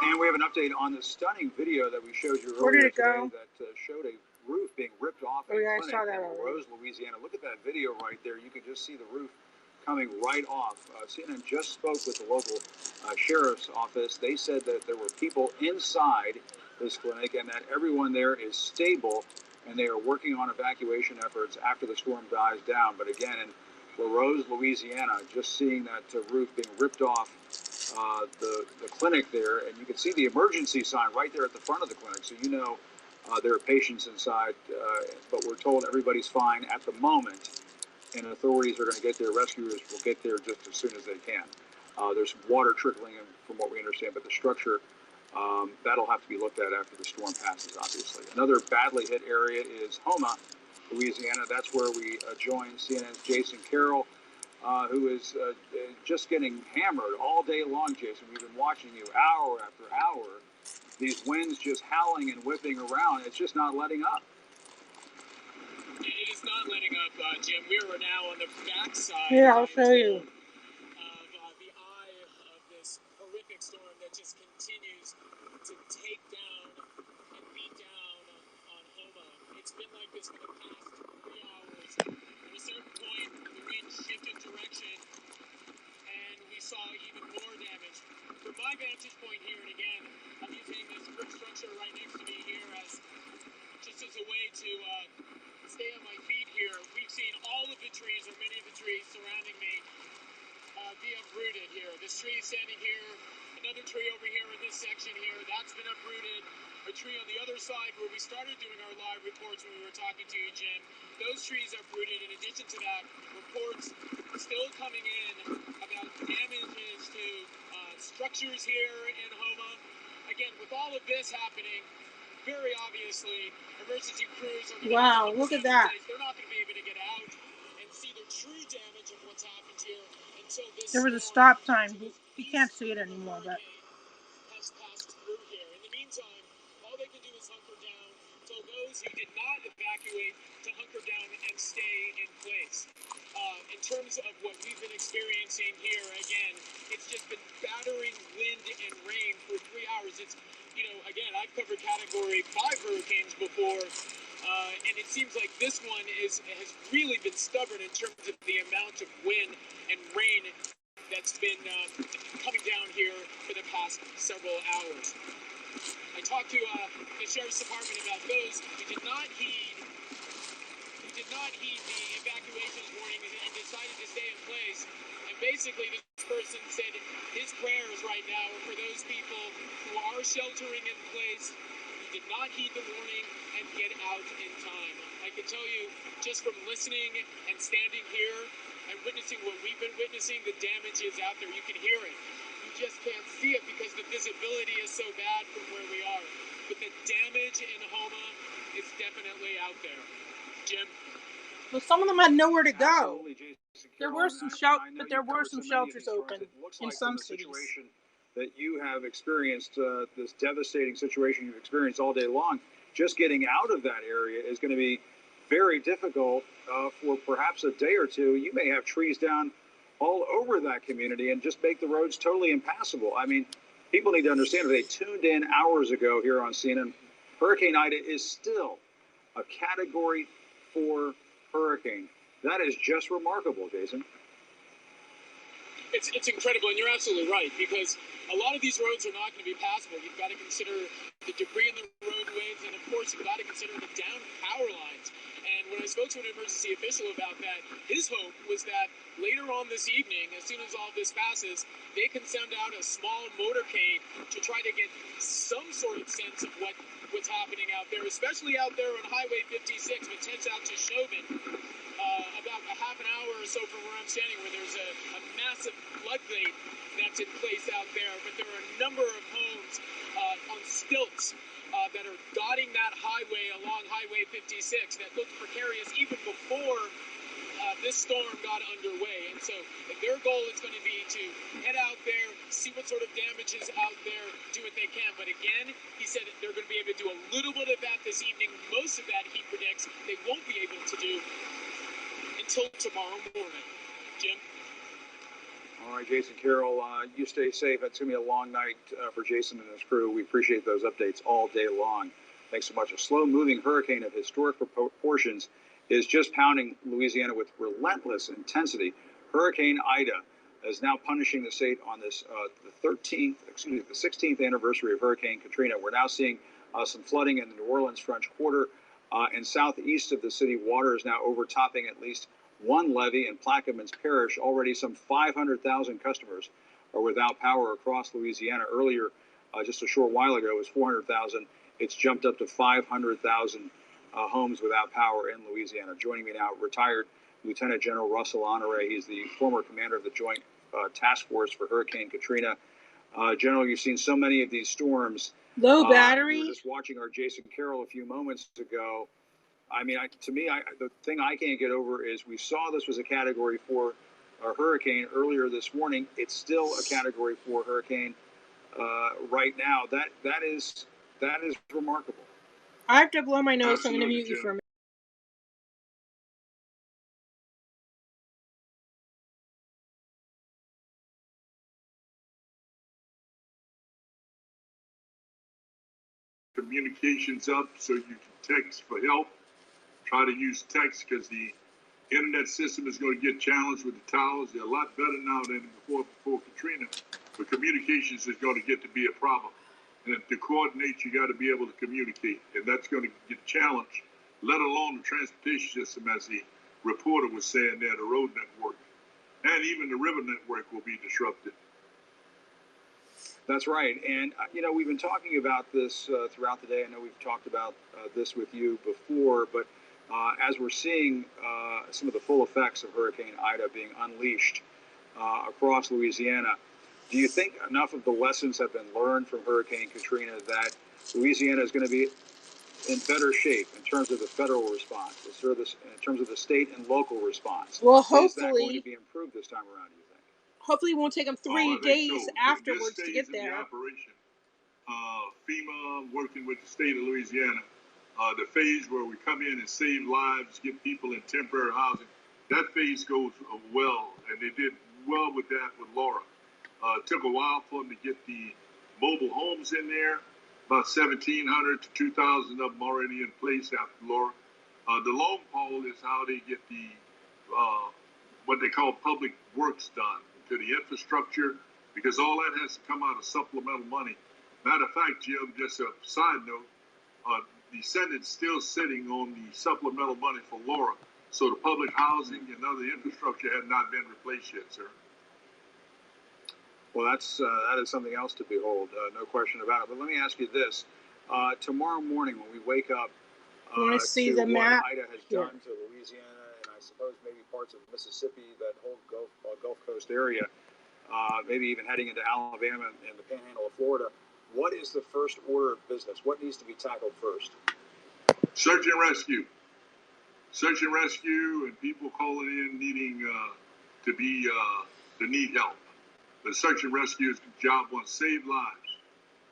And we have an update on the stunning video that we showed you Where did earlier it go? today that showed a roof being ripped off Oh, yeah, I a clinic saw that in already. Rose, Louisiana. Look at that video right there. You can just see the roof coming right off. CNN just spoke with the local sheriff's office. They said that there were people inside this clinic and that everyone there is stable and they are working on evacuation efforts after the storm dies down. But again, in La Rose, Louisiana, just seeing that roof being ripped off the clinic there, and you can see the emergency sign right there at the front of the clinic, so you know there are patients inside, but we're told everybody's fine at the moment, and authorities are going to get there. Rescuers will get there just as soon as they can. There's water trickling in from what we understand, but the structure, that'll have to be looked at after the storm passes, obviously. Another badly hit area is Houma, Louisiana. That's where we join CNN's Jason Carroll, who is just getting hammered all day long, Jason. We've been watching you hour after hour. These winds just howling and whipping around. It's just not letting up. It is not letting up, Jim. We are now on the backside. Here, I'll show you. Of the eye of this horrific storm that just continues to take down and beat down on Houma. It's been like this for the past 3 hours. At a certain point, the wind shifted direction, and we saw even more damage. From my vantage point here, and again, I'm using this brick structure right next to me here as just as a way to stay on my feet here. We've seen all of the trees, or many of the trees surrounding me, be uprooted here. This tree is standing here, another tree over here in this section here, that's been uprooted. A tree on the other side where we started doing our live reports when we were talking to you, Jim, those trees uprooted. In addition to that, reports still coming in about damages to structures here in Houma. Again, with all of this happening, very obviously, emergency crews are going to Wow, look at that. They're not going to be able to get out and see the true damage of what's happened here until this There was a storm stop sign. You can't see it anymore, but has passed through here. In the meantime, all they can do is hunker down. So those who did not evacuate to hunker down and stay in place. in terms of what we've been experiencing here, again, it's just been battering wind and rain for 3 hours. It's, again, I've covered Category 5 hurricanes before, and it seems like this one has really been stubborn in terms of the amount of wind and rain that's been coming down here for the past several hours. I talked to the Sheriff's Department about those who did not heed the evacuation warning and decided to stay in place. And basically, this person said his prayers right now are for those people who are sheltering in place, who did not heed the warning and get out in time. I can tell you, just from listening and standing here and witnessing what we've been witnessing, the damage is out there. You can hear it. You just can't see it because the visibility is so bad from where we are. But the damage in Houma is definitely out there. Jim? Well, some of them had nowhere to go. Absolutely, Jason There Carroll, were some but there were some shelters open in some cities. That you have experienced, this devastating situation you've experienced all day long, just getting out of that area is going to be very difficult for perhaps a day or two. You may have trees down all over that community and just make the roads totally impassable. I mean, people need to understand, they tuned in hours ago here on CNN. Hurricane Ida is still a Category 4 hurricane. That is just remarkable, Jason. It's incredible, and you're absolutely right, because a lot of these roads are not going to be passable. You've got to consider the debris in the roadways, and of course, you've got to consider the downed power lines. And when I spoke to an emergency official about that, his hope was that later on this evening, as soon as all this passes, they can send out a small motorcade to try to get some sort of sense of what's happening out there, especially out there on Highway 56, which heads out to Chauvin. About a half an hour or so from where I'm standing, where there's a massive floodgate that's in place out there. But there are a number of homes on stilts that are dotting that highway along Highway 56 that looked precarious even before this storm got underway. And so their goal is going to be to head out there, see what sort of damage is out there, do what they can. But again, he said that they're going to be able to do a little bit of that this evening. Most of that, he predicts, they won't be able to do until tomorrow morning. Jim? All right, Jason Carroll, you stay safe. It's going to be a long night for Jason and his crew. We appreciate those updates all day long. Thanks so much. A slow-moving hurricane of historic proportions is just pounding Louisiana with relentless intensity. Hurricane Ida is now punishing the state on this the 16th anniversary of Hurricane Katrina. We're now seeing some flooding in the New Orleans French Quarter. And southeast of the city, water is now overtopping at least one levee in Plaquemines Parish. Already some 500,000 customers are without power across Louisiana. Earlier, just a short while ago, it was 400,000. It's jumped up to 500,000 homes without power in Louisiana. Joining me now, retired Lieutenant General Russell Honore. He's the former commander of the Joint Task Force for Hurricane Katrina. General, you've seen so many of these storms. Low battery. We were just watching our Jason Carroll a few moments ago. I mean, the thing I can't get over is we saw this was a Category 4 hurricane earlier this morning. It's still a Category 4 hurricane right now. That is remarkable. I have to blow my nose, so I'm going to mute you for a minute. Communications up so you can text for help. Try to use text because the internet system is going to get challenged with the towers. They're a lot better now than before Katrina, but communications is going to get to be a problem. And to coordinate, you got to be able to communicate, and that's going to get challenged, let alone the transportation system, as the reporter was saying there, the road network, and even the river network will be disrupted. That's right. And, we've been talking about this throughout the day. I know we've talked about this with you before, but as we're seeing some of the full effects of Hurricane Ida being unleashed across Louisiana, do you think enough of the lessons have been learned from Hurricane Katrina that Louisiana is going to be in better shape in terms of the federal response, in terms of the state and local responance? Well, Is that going to be improved this time around, do you think? Hopefully it won't take them 3 days afterwards to get there. The operation, FEMA working with the state of Louisiana, the phase where we come in and save lives, get people in temporary housing, That phase goes well, and they did well with that with Laura. It took a while for them to get the mobile homes in there, about 1,700 to 2,000 of them already in place after Laura. The long haul is how they get the what they call public works done to the infrastructure, because all that has to come out of supplemental money. Matter of fact, Jim, just a side note, the Senate's still sitting on the supplemental money for Laura, so the public housing and other infrastructure had not been replaced yet, sir. Well, that is something else to behold, no question about it. But let me ask you this: tomorrow morning when we wake up, want to see the what map? Ida has done to Louisiana and I suppose maybe parts of Mississippi, that whole Gulf Coast area, maybe even heading into Alabama and the Panhandle of Florida. What is the first order of business? What needs to be tackled first? Search and rescue. Search and rescue, and people calling in needing to need help. The search and rescue is job one: save lives.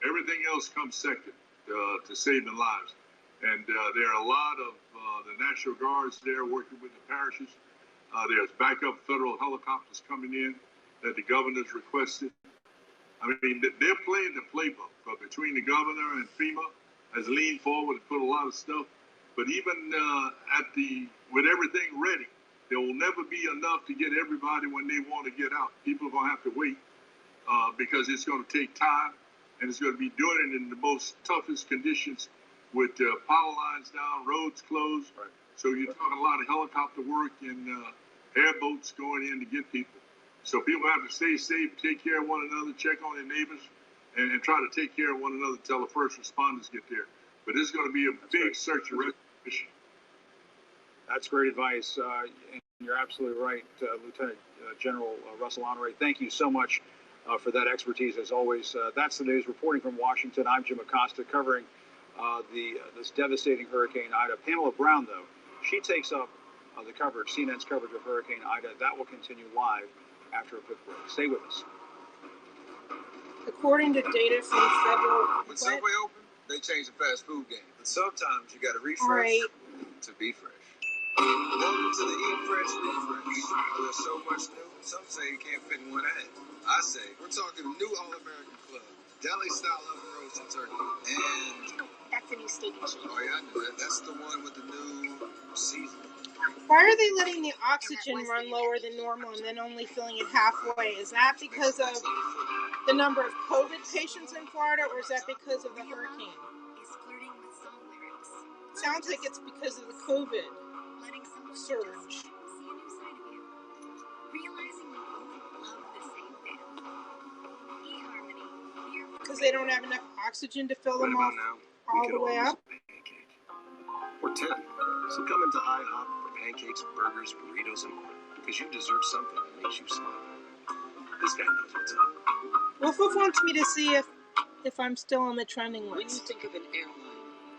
Everything else comes second to saving lives. And there are a lot of the National Guards there working with the parishes. There's backup federal helicopters coming in that the governor's requested. I mean, they're playing the playbook. Between the governor and FEMA has leaned forward and put a lot of stuff. But even with everything ready, there will never be enough to get everybody when they want to get out. People are going to have to wait because it's going to take time, and it's going to be doing it in the most toughest conditions with power lines down, roads closed. Right. So you're talking a lot of helicopter work and airboats going in to get people. So people have to stay safe, take care of one another, check on their neighbors, and try to take care of one another until the first responders get there. But this is going to be a big search and rescue mission. That's great advice. And you're absolutely right, Lieutenant General Russell Honore. Thank you so much for that expertise, as always. That's the news. Reporting from Washington, I'm Jim Acosta, covering this devastating Hurricane Ida. Pamela Brown, though, she takes up the coverage, CNN's coverage of Hurricane Ida. That will continue live after a quick break. Stay with us. According to data from federal... When Subway open, they change the fast food game. But sometimes you got to refresh to be fresh. Welcome to the Eat Fresh Refresh. There's so much new, some say you can't fit in one ad. I say, we're talking new All-American Club, deli-style oven roasted turkey, and... That's the new steak and cheese. Oh, yeah, I know that. That's the one with the new seasoning. Why are they letting the oxygen run lower than normal and then only filling it halfway? Is that because of the number of COVID patients in Florida, or is that because of the hurricane? Sounds like it's because of the COVID surge. Because they don't have enough oxygen to fill them all the way up? Or 10. So come into IHOP for pancakes, burgers, burritos, and more. Because you deserve something that makes you smile. This guy knows what's up. Wolf wants me to see if I'm still on the trending list. When you think of an airline,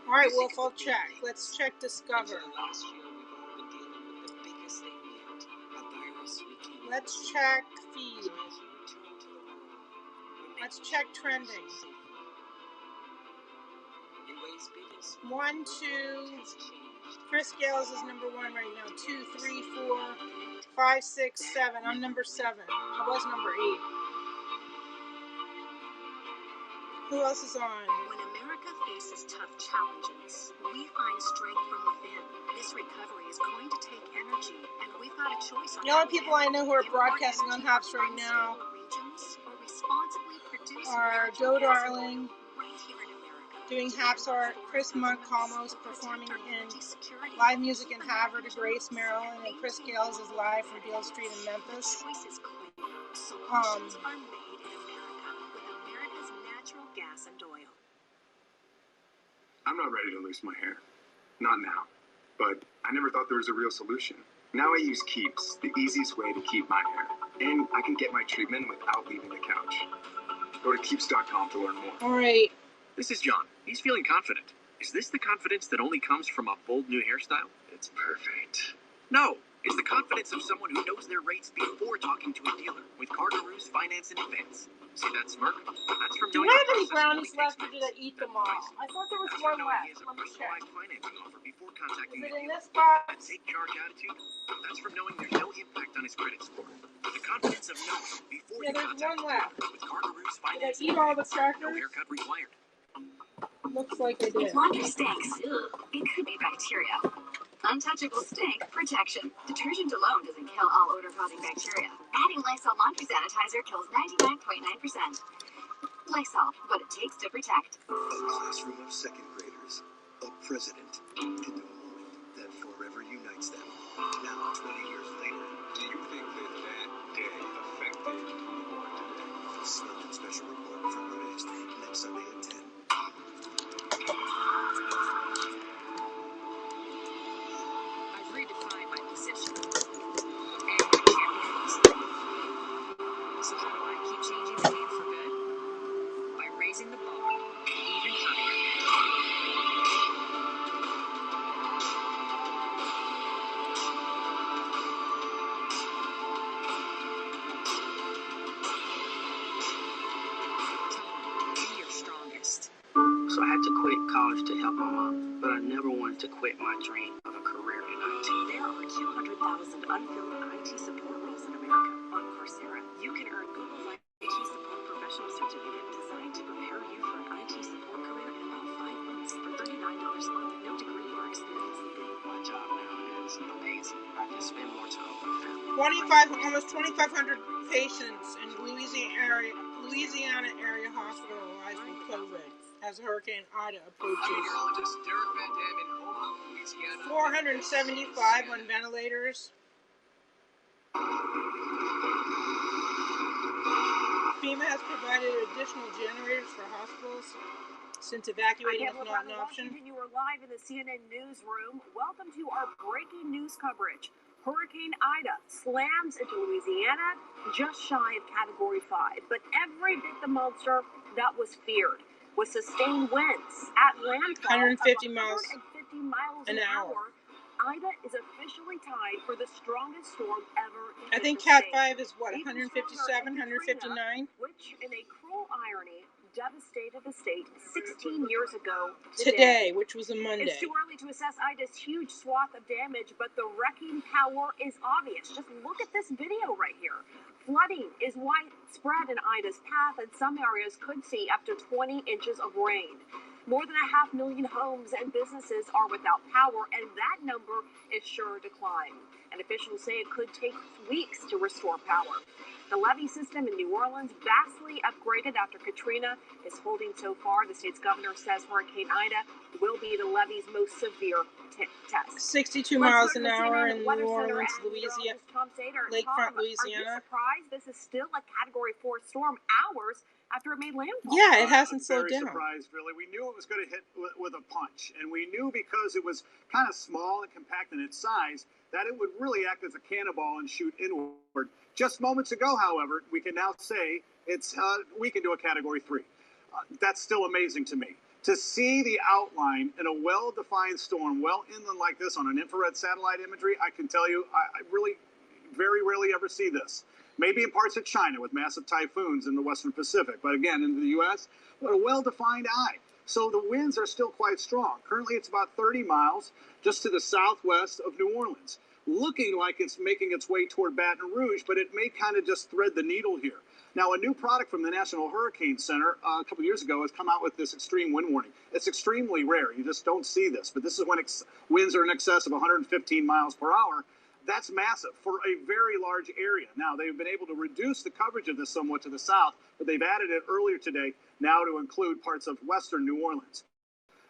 all right, Wolf, I'll check. Let's check Discover. Last year, we've all been dealing with the biggest thing yet, a virus we can't. Let's check feed. Let's check trending. 1, 2. Chris Gales is number 1 right now. 2, 3, 4, 5, 6, 7. I'm number 7. I was number 8. Who else is on? When America faces tough challenges, we find strength from within. This recovery is going to take energy, and we've got a choice on the only people I know who are broadcasting on Hops right now are Joe Darling, doing Haps Art, Chris Montcalmo's performing in live music in Havre de Grace, Maryland, and Chris Gales is live from Beale Street in Memphis. I'm not ready to lose my hair. Not now. But I never thought there was a real solution. Now I use Keeps, the easiest way to keep my hair. And I can get my treatment without leaving the couch. Go to Keeps.com to learn more. All right. This is John. He's feeling confident. Is this the confidence that only comes from a bold new hairstyle? It's perfect. No, It's the confidence of someone who knows their rates before talking to a dealer with CarGurus Finance in Advance. See that smirk? That's from Do knowing I the have any process brownies only takes left, or did I eat them all? I thought there was That's from one knowing left. he has a Let me check. personalized financing offer before contacting Is the it in dealer. this box? That take charge attitude? That's from knowing there's no impact on his credit score. The confidence of knowing before Yeah, you there's contact one the left. dealer with CarGurus Did I Finance in eat all the Advance. No crackers? haircut required. Looks like I did. If laundry stinks, it could be bacteria. Untouchable stink protection. Detergent alone doesn't kill all odor-causing bacteria. Adding Lysol laundry sanitizer kills 99.9%. Lysol, what it takes to protect. A classroom of second graders, a president, and a moment that forever unites them. Now, 20 years later, Do you think that day affected who you are today? Snowden special report from Murder History next Sunday at 10. I've redefined my position and my champions. So how do I keep changing the game for good? By raising the bar even higher. Be your strongest. So I had to quit college to help my mom, but I never wanted to quit my dream of a career in IT. There are 200,000 unfilled IT support roles in America. On Coursera, you can earn Google's IT support professional certificate designed to prepare you for an IT support career in about 5 months for $39 a month. No degree or experience needed. My job now is amazing. I can spend more time with my family. Almost 2,500 patients in Louisiana area hospitalized with COVID as Hurricane Ida approaches. Meteorologist Derek Van Dam in Houma, Louisiana. 475 on ventilators. FEMA has provided additional generators for hospitals since evacuating is not an option. You are live in the CNN newsroom. Welcome to our breaking news coverage. Hurricane Ida slams into Louisiana, just shy of Category 5. But every bit the monster that was feared, with sustained winds at landfall 150 of miles 150 miles an hour. Ida is officially tied for the strongest storm ever to I hit think the Cat state. 5 is what, Even 157, stronger than 159? Which, in a cruel irony, devastated the state 16 years ago Today, which was a Monday. It's too early to assess Ida's huge swath of damage, but the wrecking power is obvious. Just look at this video right here. Flooding is widespread in Ida's path, and some areas could see up to 20 inches of rain. More than 500,000 homes and businesses are without power, and that number is sure to climb. And officials say it could take weeks to restore power. The levee system in New Orleans, vastly upgraded after Katrina, is holding so far. The state's governor says Hurricane Ida will be the levee's most severe test. 62 miles an hour in New Orleans, Louisiana, Lakefront, Louisiana. Are you surprised this is still a Category 4 storm hours after it made landfall? Yeah, it hasn't slowed down. Surprised, really. We knew it was going to hit with a punch, and we knew because it was kind of small and compact in its size that it would really act as a cannonball and shoot inward. Just moments ago, however, we can now say it's weakened to a Category 3. That's still amazing to me. To see the outline in a well-defined storm, well inland like this on an infrared satellite imagery, I can tell you, I really very rarely ever see this. Maybe in parts of China with massive typhoons in the Western Pacific, but again, in the U.S., what a well-defined eye. So the winds are still quite strong. Currently, it's about 30 miles just to the southwest of New Orleans, looking like it's making its way toward Baton Rouge, but it may kind of just thread the needle here. Now, a new product from the National Hurricane Center a couple years ago has come out with this extreme wind warning. It's extremely rare. You just don't see this, but this is when winds are in excess of 115 miles per hour. That's massive for a very large area. Now, they've been able to reduce the coverage of this somewhat to the south, but they've added it earlier today now to include parts of western New Orleans.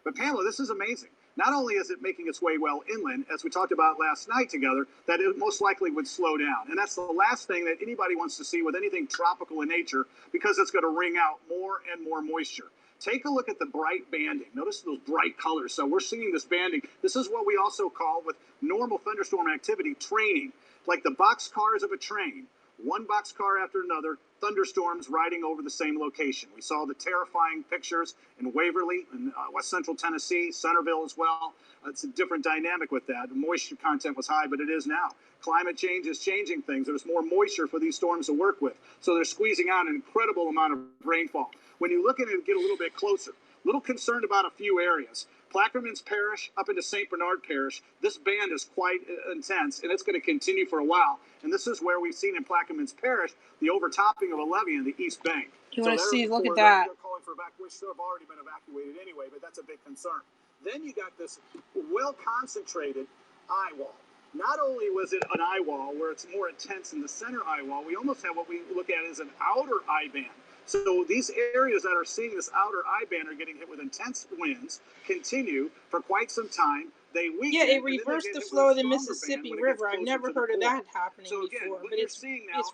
But Pamela, this is amazing. Not only is it making its way well inland, as we talked about last night together, that it most likely would slow down. And that's the last thing that anybody wants to see with anything tropical in nature, because it's going to wring out more and more moisture. Take a look at the bright banding. Notice those bright colors. So we're seeing this banding. This is what we also call, with normal thunderstorm activity, training, like the boxcars of a train one boxcar after another, thunderstorms riding over the same location. We saw the terrifying pictures in Waverly and West Central Tennessee, Centerville as well. It's a different dynamic with that. The moisture content was high, but it is now. Climate change is changing things. There's more moisture for these storms to work with. So they're squeezing out an incredible amount of rainfall. When you look at it and get a little bit closer, a little concerned about a few areas. Plaquemines Parish up into St. Bernard Parish, this band is quite intense, and it's going to continue for a while. And this is where we've seen in Plaquemines Parish the overtopping of a levee in the East Bank. You want to see, look at that. They're calling for evacuation. Should have already been evacuated anyway, but that's a big concern. Then you got this well-concentrated eye wall. Not only was it an eye wall where it's more intense in the center eye wall, we almost have what we look at as an outer eye band. So these areas that are seeing this outer eye band are getting hit with intense winds, continue for quite some time. They weaken. Yeah, it reversed the flow of the Mississippi River. I've never heard of that happening before, but it's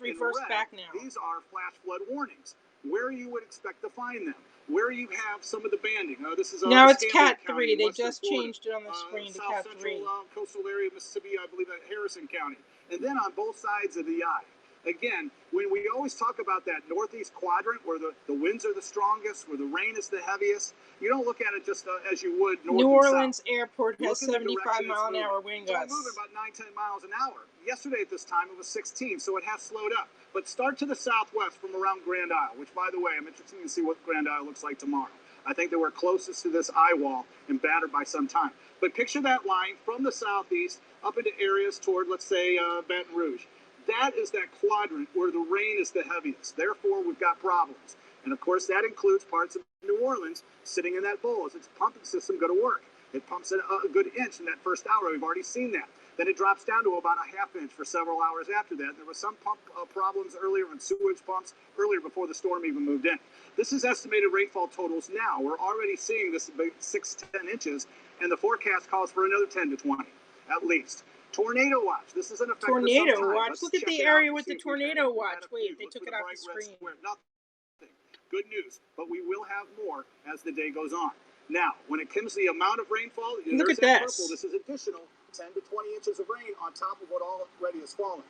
reversed back now. These are flash flood warnings, where you would expect to find them. Where you have some of the banding. This is now it's Cat 3. They just changed it on the screen to Cat 3. Coastal area of Mississippi, I believe, at Harrison County. And then on both sides of the eye. Again, when we always talk about that northeast quadrant where the winds are the strongest, where the rain is the heaviest, you don't look at it just as you would north New Orleans and south. Airport has 75-mile-an-hour wind gusts. It's moving about 9-10 miles an hour. Yesterday at this time it was 16, so it has slowed up. But start to the southwest from around Grand Isle, which, by the way, I'm interested to see what Grand Isle looks like tomorrow. I think that we're closest to this eye wall and battered by some time. But picture that line from the southeast up into areas toward, let's say, Baton Rouge. That is that quadrant where the rain is the heaviest. Therefore, we've got problems. And, of course, that includes parts of New Orleans sitting in that bowl as its pumping system go to work. It pumps a good inch in that first hour. We've already seen that. Then it drops down to about a half inch for several hours after that. There was some pump problems earlier in sewage pumps earlier before the storm even moved in. This is estimated rainfall totals now. We're already seeing this about 6 to 10 inches, and the forecast calls for another 10 to 20 at least. Tornado watch. This is an effect. Tornado watch. Look at the area with the tornado watch. Wait, they took it off the screen. Nothing. Good news, but we will have more as the day goes on. Now, when it comes to the amount of rainfall, look at this. Purple, this is additional 10 to 20 inches of rain on top of what already has fallen.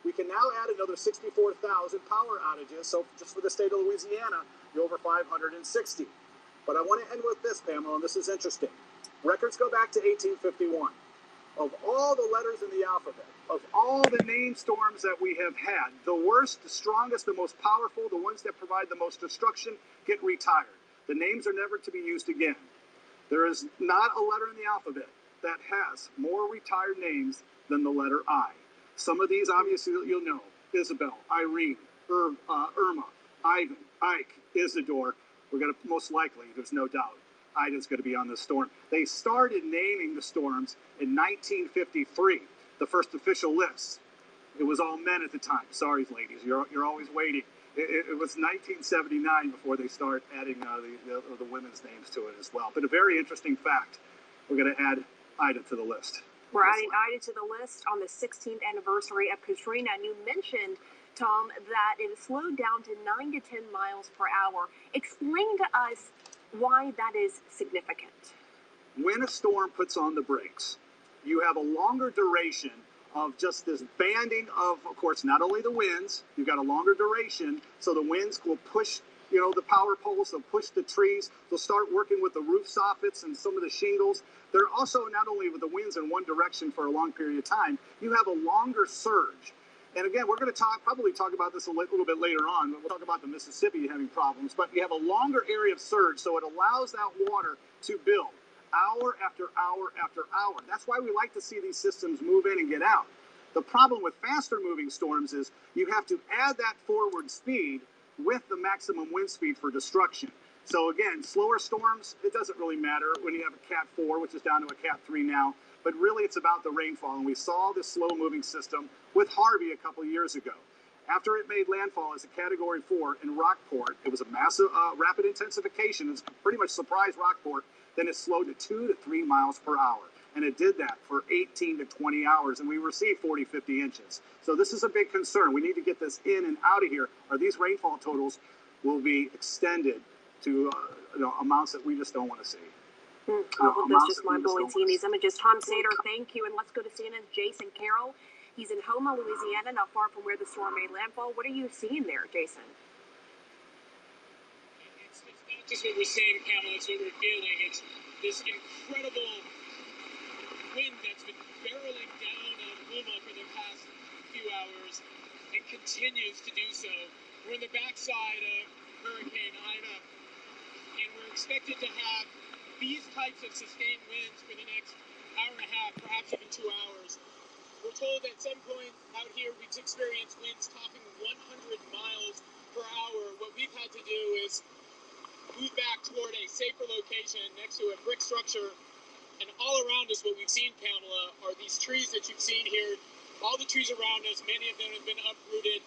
We can now add another 64,000 power outages. So just for the state of Louisiana, you're over 560. But I want to end with this, Pamela, and this is interesting. Records go back to 1851. Of all the letters in the alphabet, of all the named storms that we have had, the worst, the strongest, the most powerful, the ones that provide the most destruction get retired. The names are never to be used again. There is not a letter in the alphabet that has more retired names than the letter I. Some of these, obviously, you'll know. Isabel, Irene, Irma, Ivan, Ike, Isidore. We're going to, most likely, there's no doubt, Ida's going to be on this storm. They started naming the storms in 1953, the first official list. It was all men at the time. Sorry, ladies, you're always waiting. It was 1979 before they start adding the women's names to it as well. But a very interesting fact, we're going to add Ida to the list. We're adding Ida to the list on the 16th anniversary of Katrina. And you mentioned, Tom, that it slowed down to 9 to 10 miles per hour. Explain to us why that is significant. When a storm puts on the brakes, you have a longer duration of just this banding of course, not only the winds, you've got a longer duration, so the winds will push, the power poles, they'll push the trees, they'll start working with the roof soffits and some of the shingles. They're also not only with the winds in one direction for a long period of time, you have a longer surge. And again, we're going to probably talk about this a little bit later on. We'll talk about the Mississippi having problems, but you have a longer area of surge, so it allows that water to build hour after hour after hour. That's why we like to see these systems move in and get out. The problem with faster moving storms is you have to add that forward speed with the maximum wind speed for destruction. So again, slower storms, it doesn't really matter when you have a Cat 4, which is down to a Cat 3 now, but really it's about the rainfall. And we saw this slow moving system with Harvey a couple of years ago. After it made landfall as a Category 4 in Rockport, it was a massive rapid intensification. It's pretty much surprised Rockport. Then it slowed to 2 to 3 miles per hour. And it did that for 18 to 20 hours, and we received 40, 50 inches. So this is a big concern. We need to get this in and out of here, or these rainfall totals will be extended to amounts that we just don't want to see. All of this just mind-blowing seeing these images. Tom Sater, thank you. And let's go to CNN's Jason Carroll. He's in Houma, Louisiana, not far from where the storm made landfall. What are you seeing there, Jason? It's not just what we're seeing, Pamela, it's what we're feeling. It's this incredible wind that's been barreling down on Houma for the past few hours and continues to do so. We're in the backside of Hurricane Ida, and we're expected to have these types of sustained winds for the next hour and a half, perhaps even 2 hours. We're told at some point out here we've experienced winds topping 100 miles per hour. What we've had to do is move back toward a safer location next to a brick structure. And all around us, what we've seen, Pamela, are these trees that you've seen here. All the trees around us, many of them have been uprooted.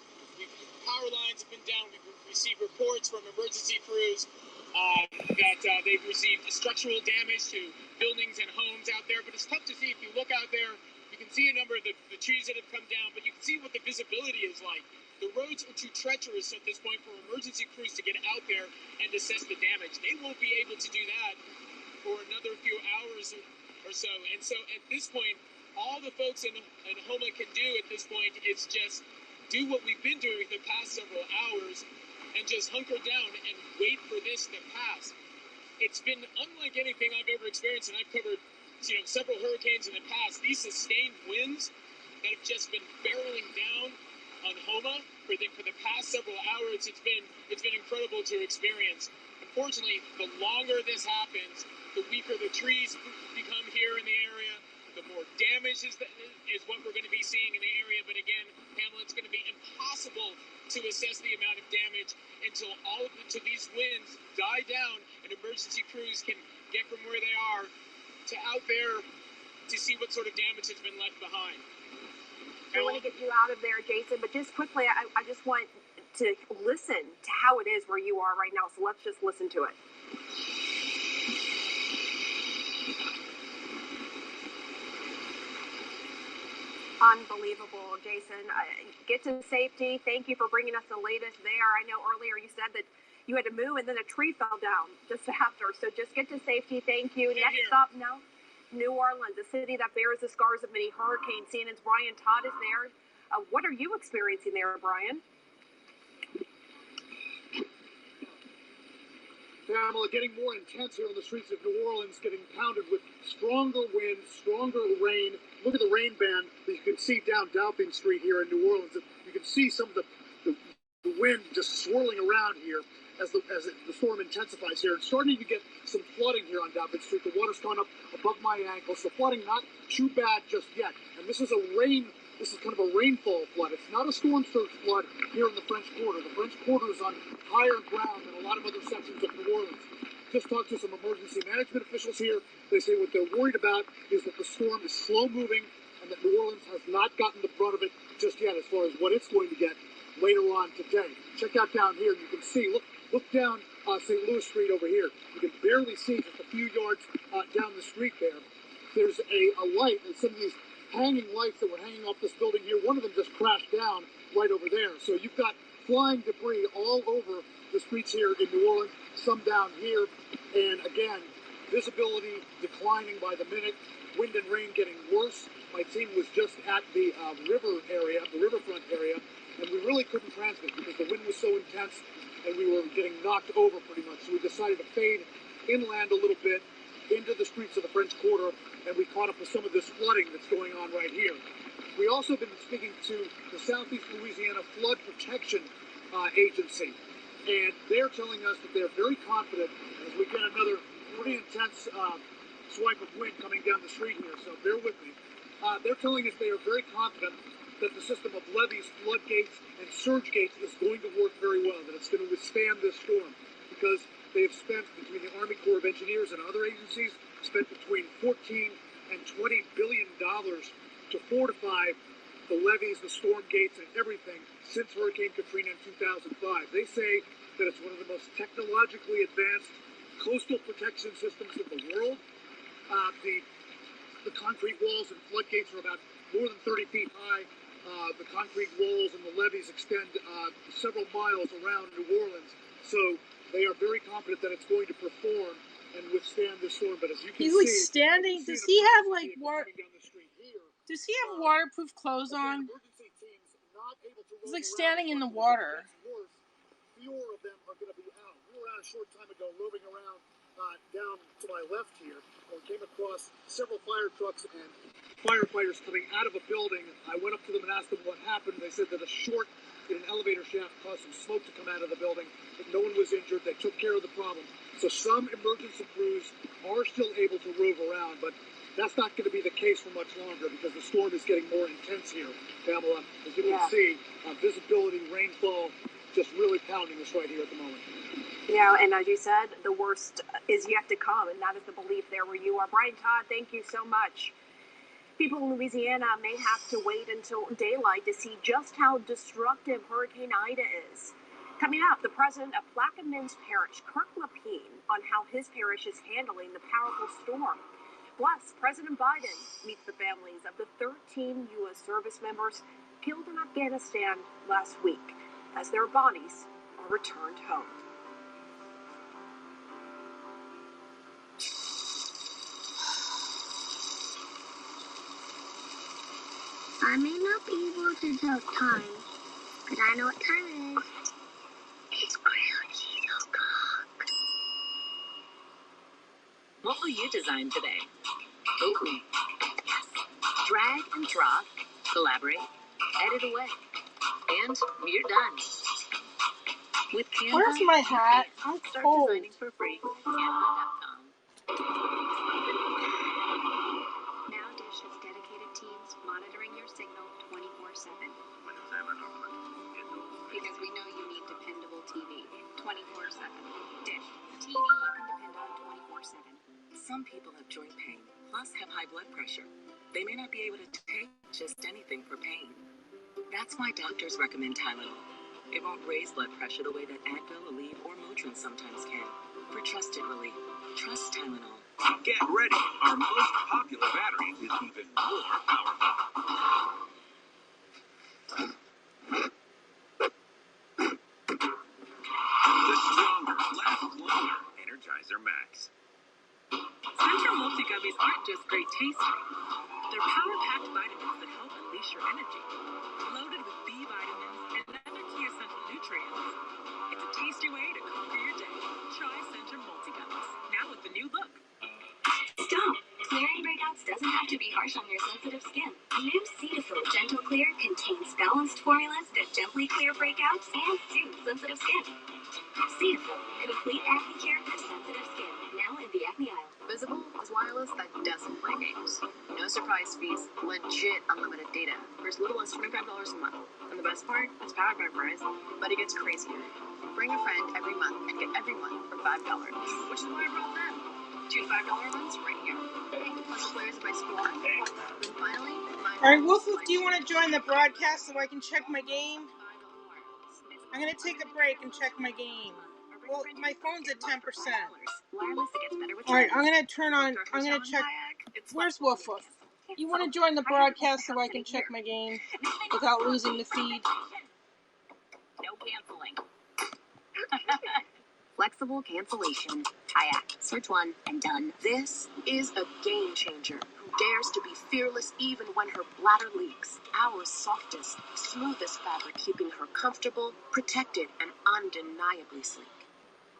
Power lines have been down. We've received reports from emergency crews that they've received structural damage to buildings and homes out there. But it's tough to see. If you look out there, you can see a number of the trees that have come down, but you can see what the visibility is like. The roads are too treacherous at this point for emergency crews to get out there and assess the damage. They won't be able to do that for another few hours or so. And so at this point, all the folks in Houma can do at this point is just do what we've been doing the past several hours and just hunker down and wait for this to pass. It's been unlike anything I've ever experienced, and I've covered several hurricanes in the past. These sustained winds that have just been barreling down on Houma for the past several hours, it's been incredible to experience. Unfortunately, the longer this happens, the weaker the trees become here in the area, the more damage is what we're going to be seeing in the area. But again, Pamela, it's going to be impossible to assess the amount of damage until these winds die down and emergency crews can get from where they are to out there to see what sort of damage has been left behind. I want to get you out of there, Jason, but just quickly, I just want to listen to how it is where you are right now. So let's just listen to it. Unbelievable, Jason. Get to safety. Thank you for bringing us the latest there. I know earlier you said that you had to move and then a tree fell down just after. So just get to safety. Thank you. Next up now, New Orleans, a city that bears the scars of many hurricanes. CNN's Brian Todd is there. What are you experiencing there, Brian? Pamela, getting more intense here on the streets of New Orleans, getting pounded with stronger winds, stronger rain. Look at the rain band that you can see down Dowling Street here in New Orleans. You can see some of the wind just swirling around here as the storm intensifies here. It's starting to get some flooding here on Dowling Street. The water's gone up above my ankles. The flooding not too bad just yet. And this is kind of a rainfall flood. It's not a storm surge flood here in the French Quarter. The French Quarter is on higher ground than a lot of other sections of New Orleans. Just talked to some emergency management officials here. They say what they're worried about is that the storm is slow moving and that New Orleans has not gotten the brunt of it just yet as far as what it's going to get later on today. Check out down here. You can see, look down St. Louis Street over here. You can barely see just a few yards down the street there. There's a light, and some of these hanging lights that were hanging off this building here, one of them just crashed down right over there. So you've got flying debris all over the streets here in New Orleans, some down here, and again, visibility declining by the minute, wind and rain getting worse. My team was just at the riverfront area, and we really couldn't transmit because the wind was so intense and we were getting knocked over pretty much. So we decided to fade inland a little bit into the streets of the French Quarter, and we caught up with some of this flooding that's going on right here. We also been speaking to the Southeast Louisiana Flood Protection Agency, and they're telling us that they're very confident as we get another pretty intense swipe of wind coming down the street here, so bear with me. They're telling us they are very confident that the system of levees, floodgates, and surge gates is going to work very well, that it's going to withstand this storm, because they have spent, between the Army Corps of Engineers and other agencies, spent between $14 and $20 billion to fortify the levees, the storm gates, and everything since Hurricane Katrina in 2005. They say that it's one of the most technologically advanced coastal protection systems in the world. The concrete walls and floodgates are about more than 30 feet high. The concrete walls and the levees extend several miles around New Orleans. So they are very confident that it's going to perform and withstand this storm. But as you can see, he's like standing. Does he have like what? Does he have waterproof clothes on? He's like standing in the water. Fewer of them are going to be out. We were out a short time ago roving around down to my left here. We came across several fire trucks and firefighters coming out of a building. I went up to them and asked them what happened. They said that a short in an elevator shaft caused some smoke to come out of the building, but no one was injured. They took care of the problem. So some emergency crews are still able to rove around, but that's not going to be the case for much longer because the storm is getting more intense here, Pamela. As you can see, visibility, rainfall, just really pounding us right here at the moment. Yeah, and as you said, the worst is yet to come, and that is the belief there where you are. Brian Todd, thank you so much. People in Louisiana may have to wait until daylight to see just how destructive Hurricane Ida is. Coming up, the president of Plaquemines Parish, Kirk Lapine, on how his parish is handling the powerful storm. Plus, President Biden meets the families of the 13 U.S. service members killed in Afghanistan last week as their bodies are returned home. I may not be able to tell time, but I know what time it is. It's grilled cheese o'clock. What will you design today? Ooh. Yes. Drag and drop, collaborate, edit away, and you're done. With Canva, Where's my hat? I'm start cold. designing for free at Canva.com. Now Dish has dedicated teams monitoring your signal 24/7. Because we know you need dependable TV 24/7. Dish, TV you can depend on 24/7. Some people have joint pain, plus have high blood pressure. They may not be able to take just anything for pain. That's why doctors recommend Tylenol. It won't raise blood pressure the way that Advil, Aleve, or Motrin sometimes can. For trusted relief, trust Tylenol. Get ready. Our most popular battery is even more powerful. The stronger, last longer Energizer Max. Central multi-gummies aren't just great tasting. They're power-packed vitamins that help unleash your energy. Loaded with B vitamins and other key essential nutrients. It's a tasty way to conquer your day. Try Central multi-gummies. Now with the new look. Stop! Clearing breakouts doesn't have to be harsh on your sensitive skin. New Cetaphil Gentle Clear contains balanced formulas that gently clear breakouts and soothe sensitive skin. Cetaphil, complete acne care for sensitive skin. Now in the acne aisle. Visible is wireless that doesn't play games. No surprise fees, legit unlimited data for as little as $25 a month. And the best part, it's powered by Verizon, but it gets crazier. Bring a friend every month and get everyone for $5, which is why I brought them. 2 $5 months right here. Plus the players by score. And finally, Alright, Wolf, do you want to join the broadcast so I can check my game? I'm going to take a break and check my game. Well, my phone's at 10%. Alright, I'm going to turn on, I'm going to check. Where's Wolf Wolf? You want to join the broadcast so I can check my game without losing the feed? No canceling. Flexible cancellation. Kayak. Search one and done. This is a game changer who dares to be fearless even when her bladder leaks. Our softest, smoothest fabric, keeping her comfortable, protected, and undeniably sleek.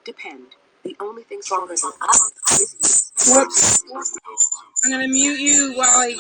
Depend. The only thing stronger than us is you. Whoops. I'm going to mute you while I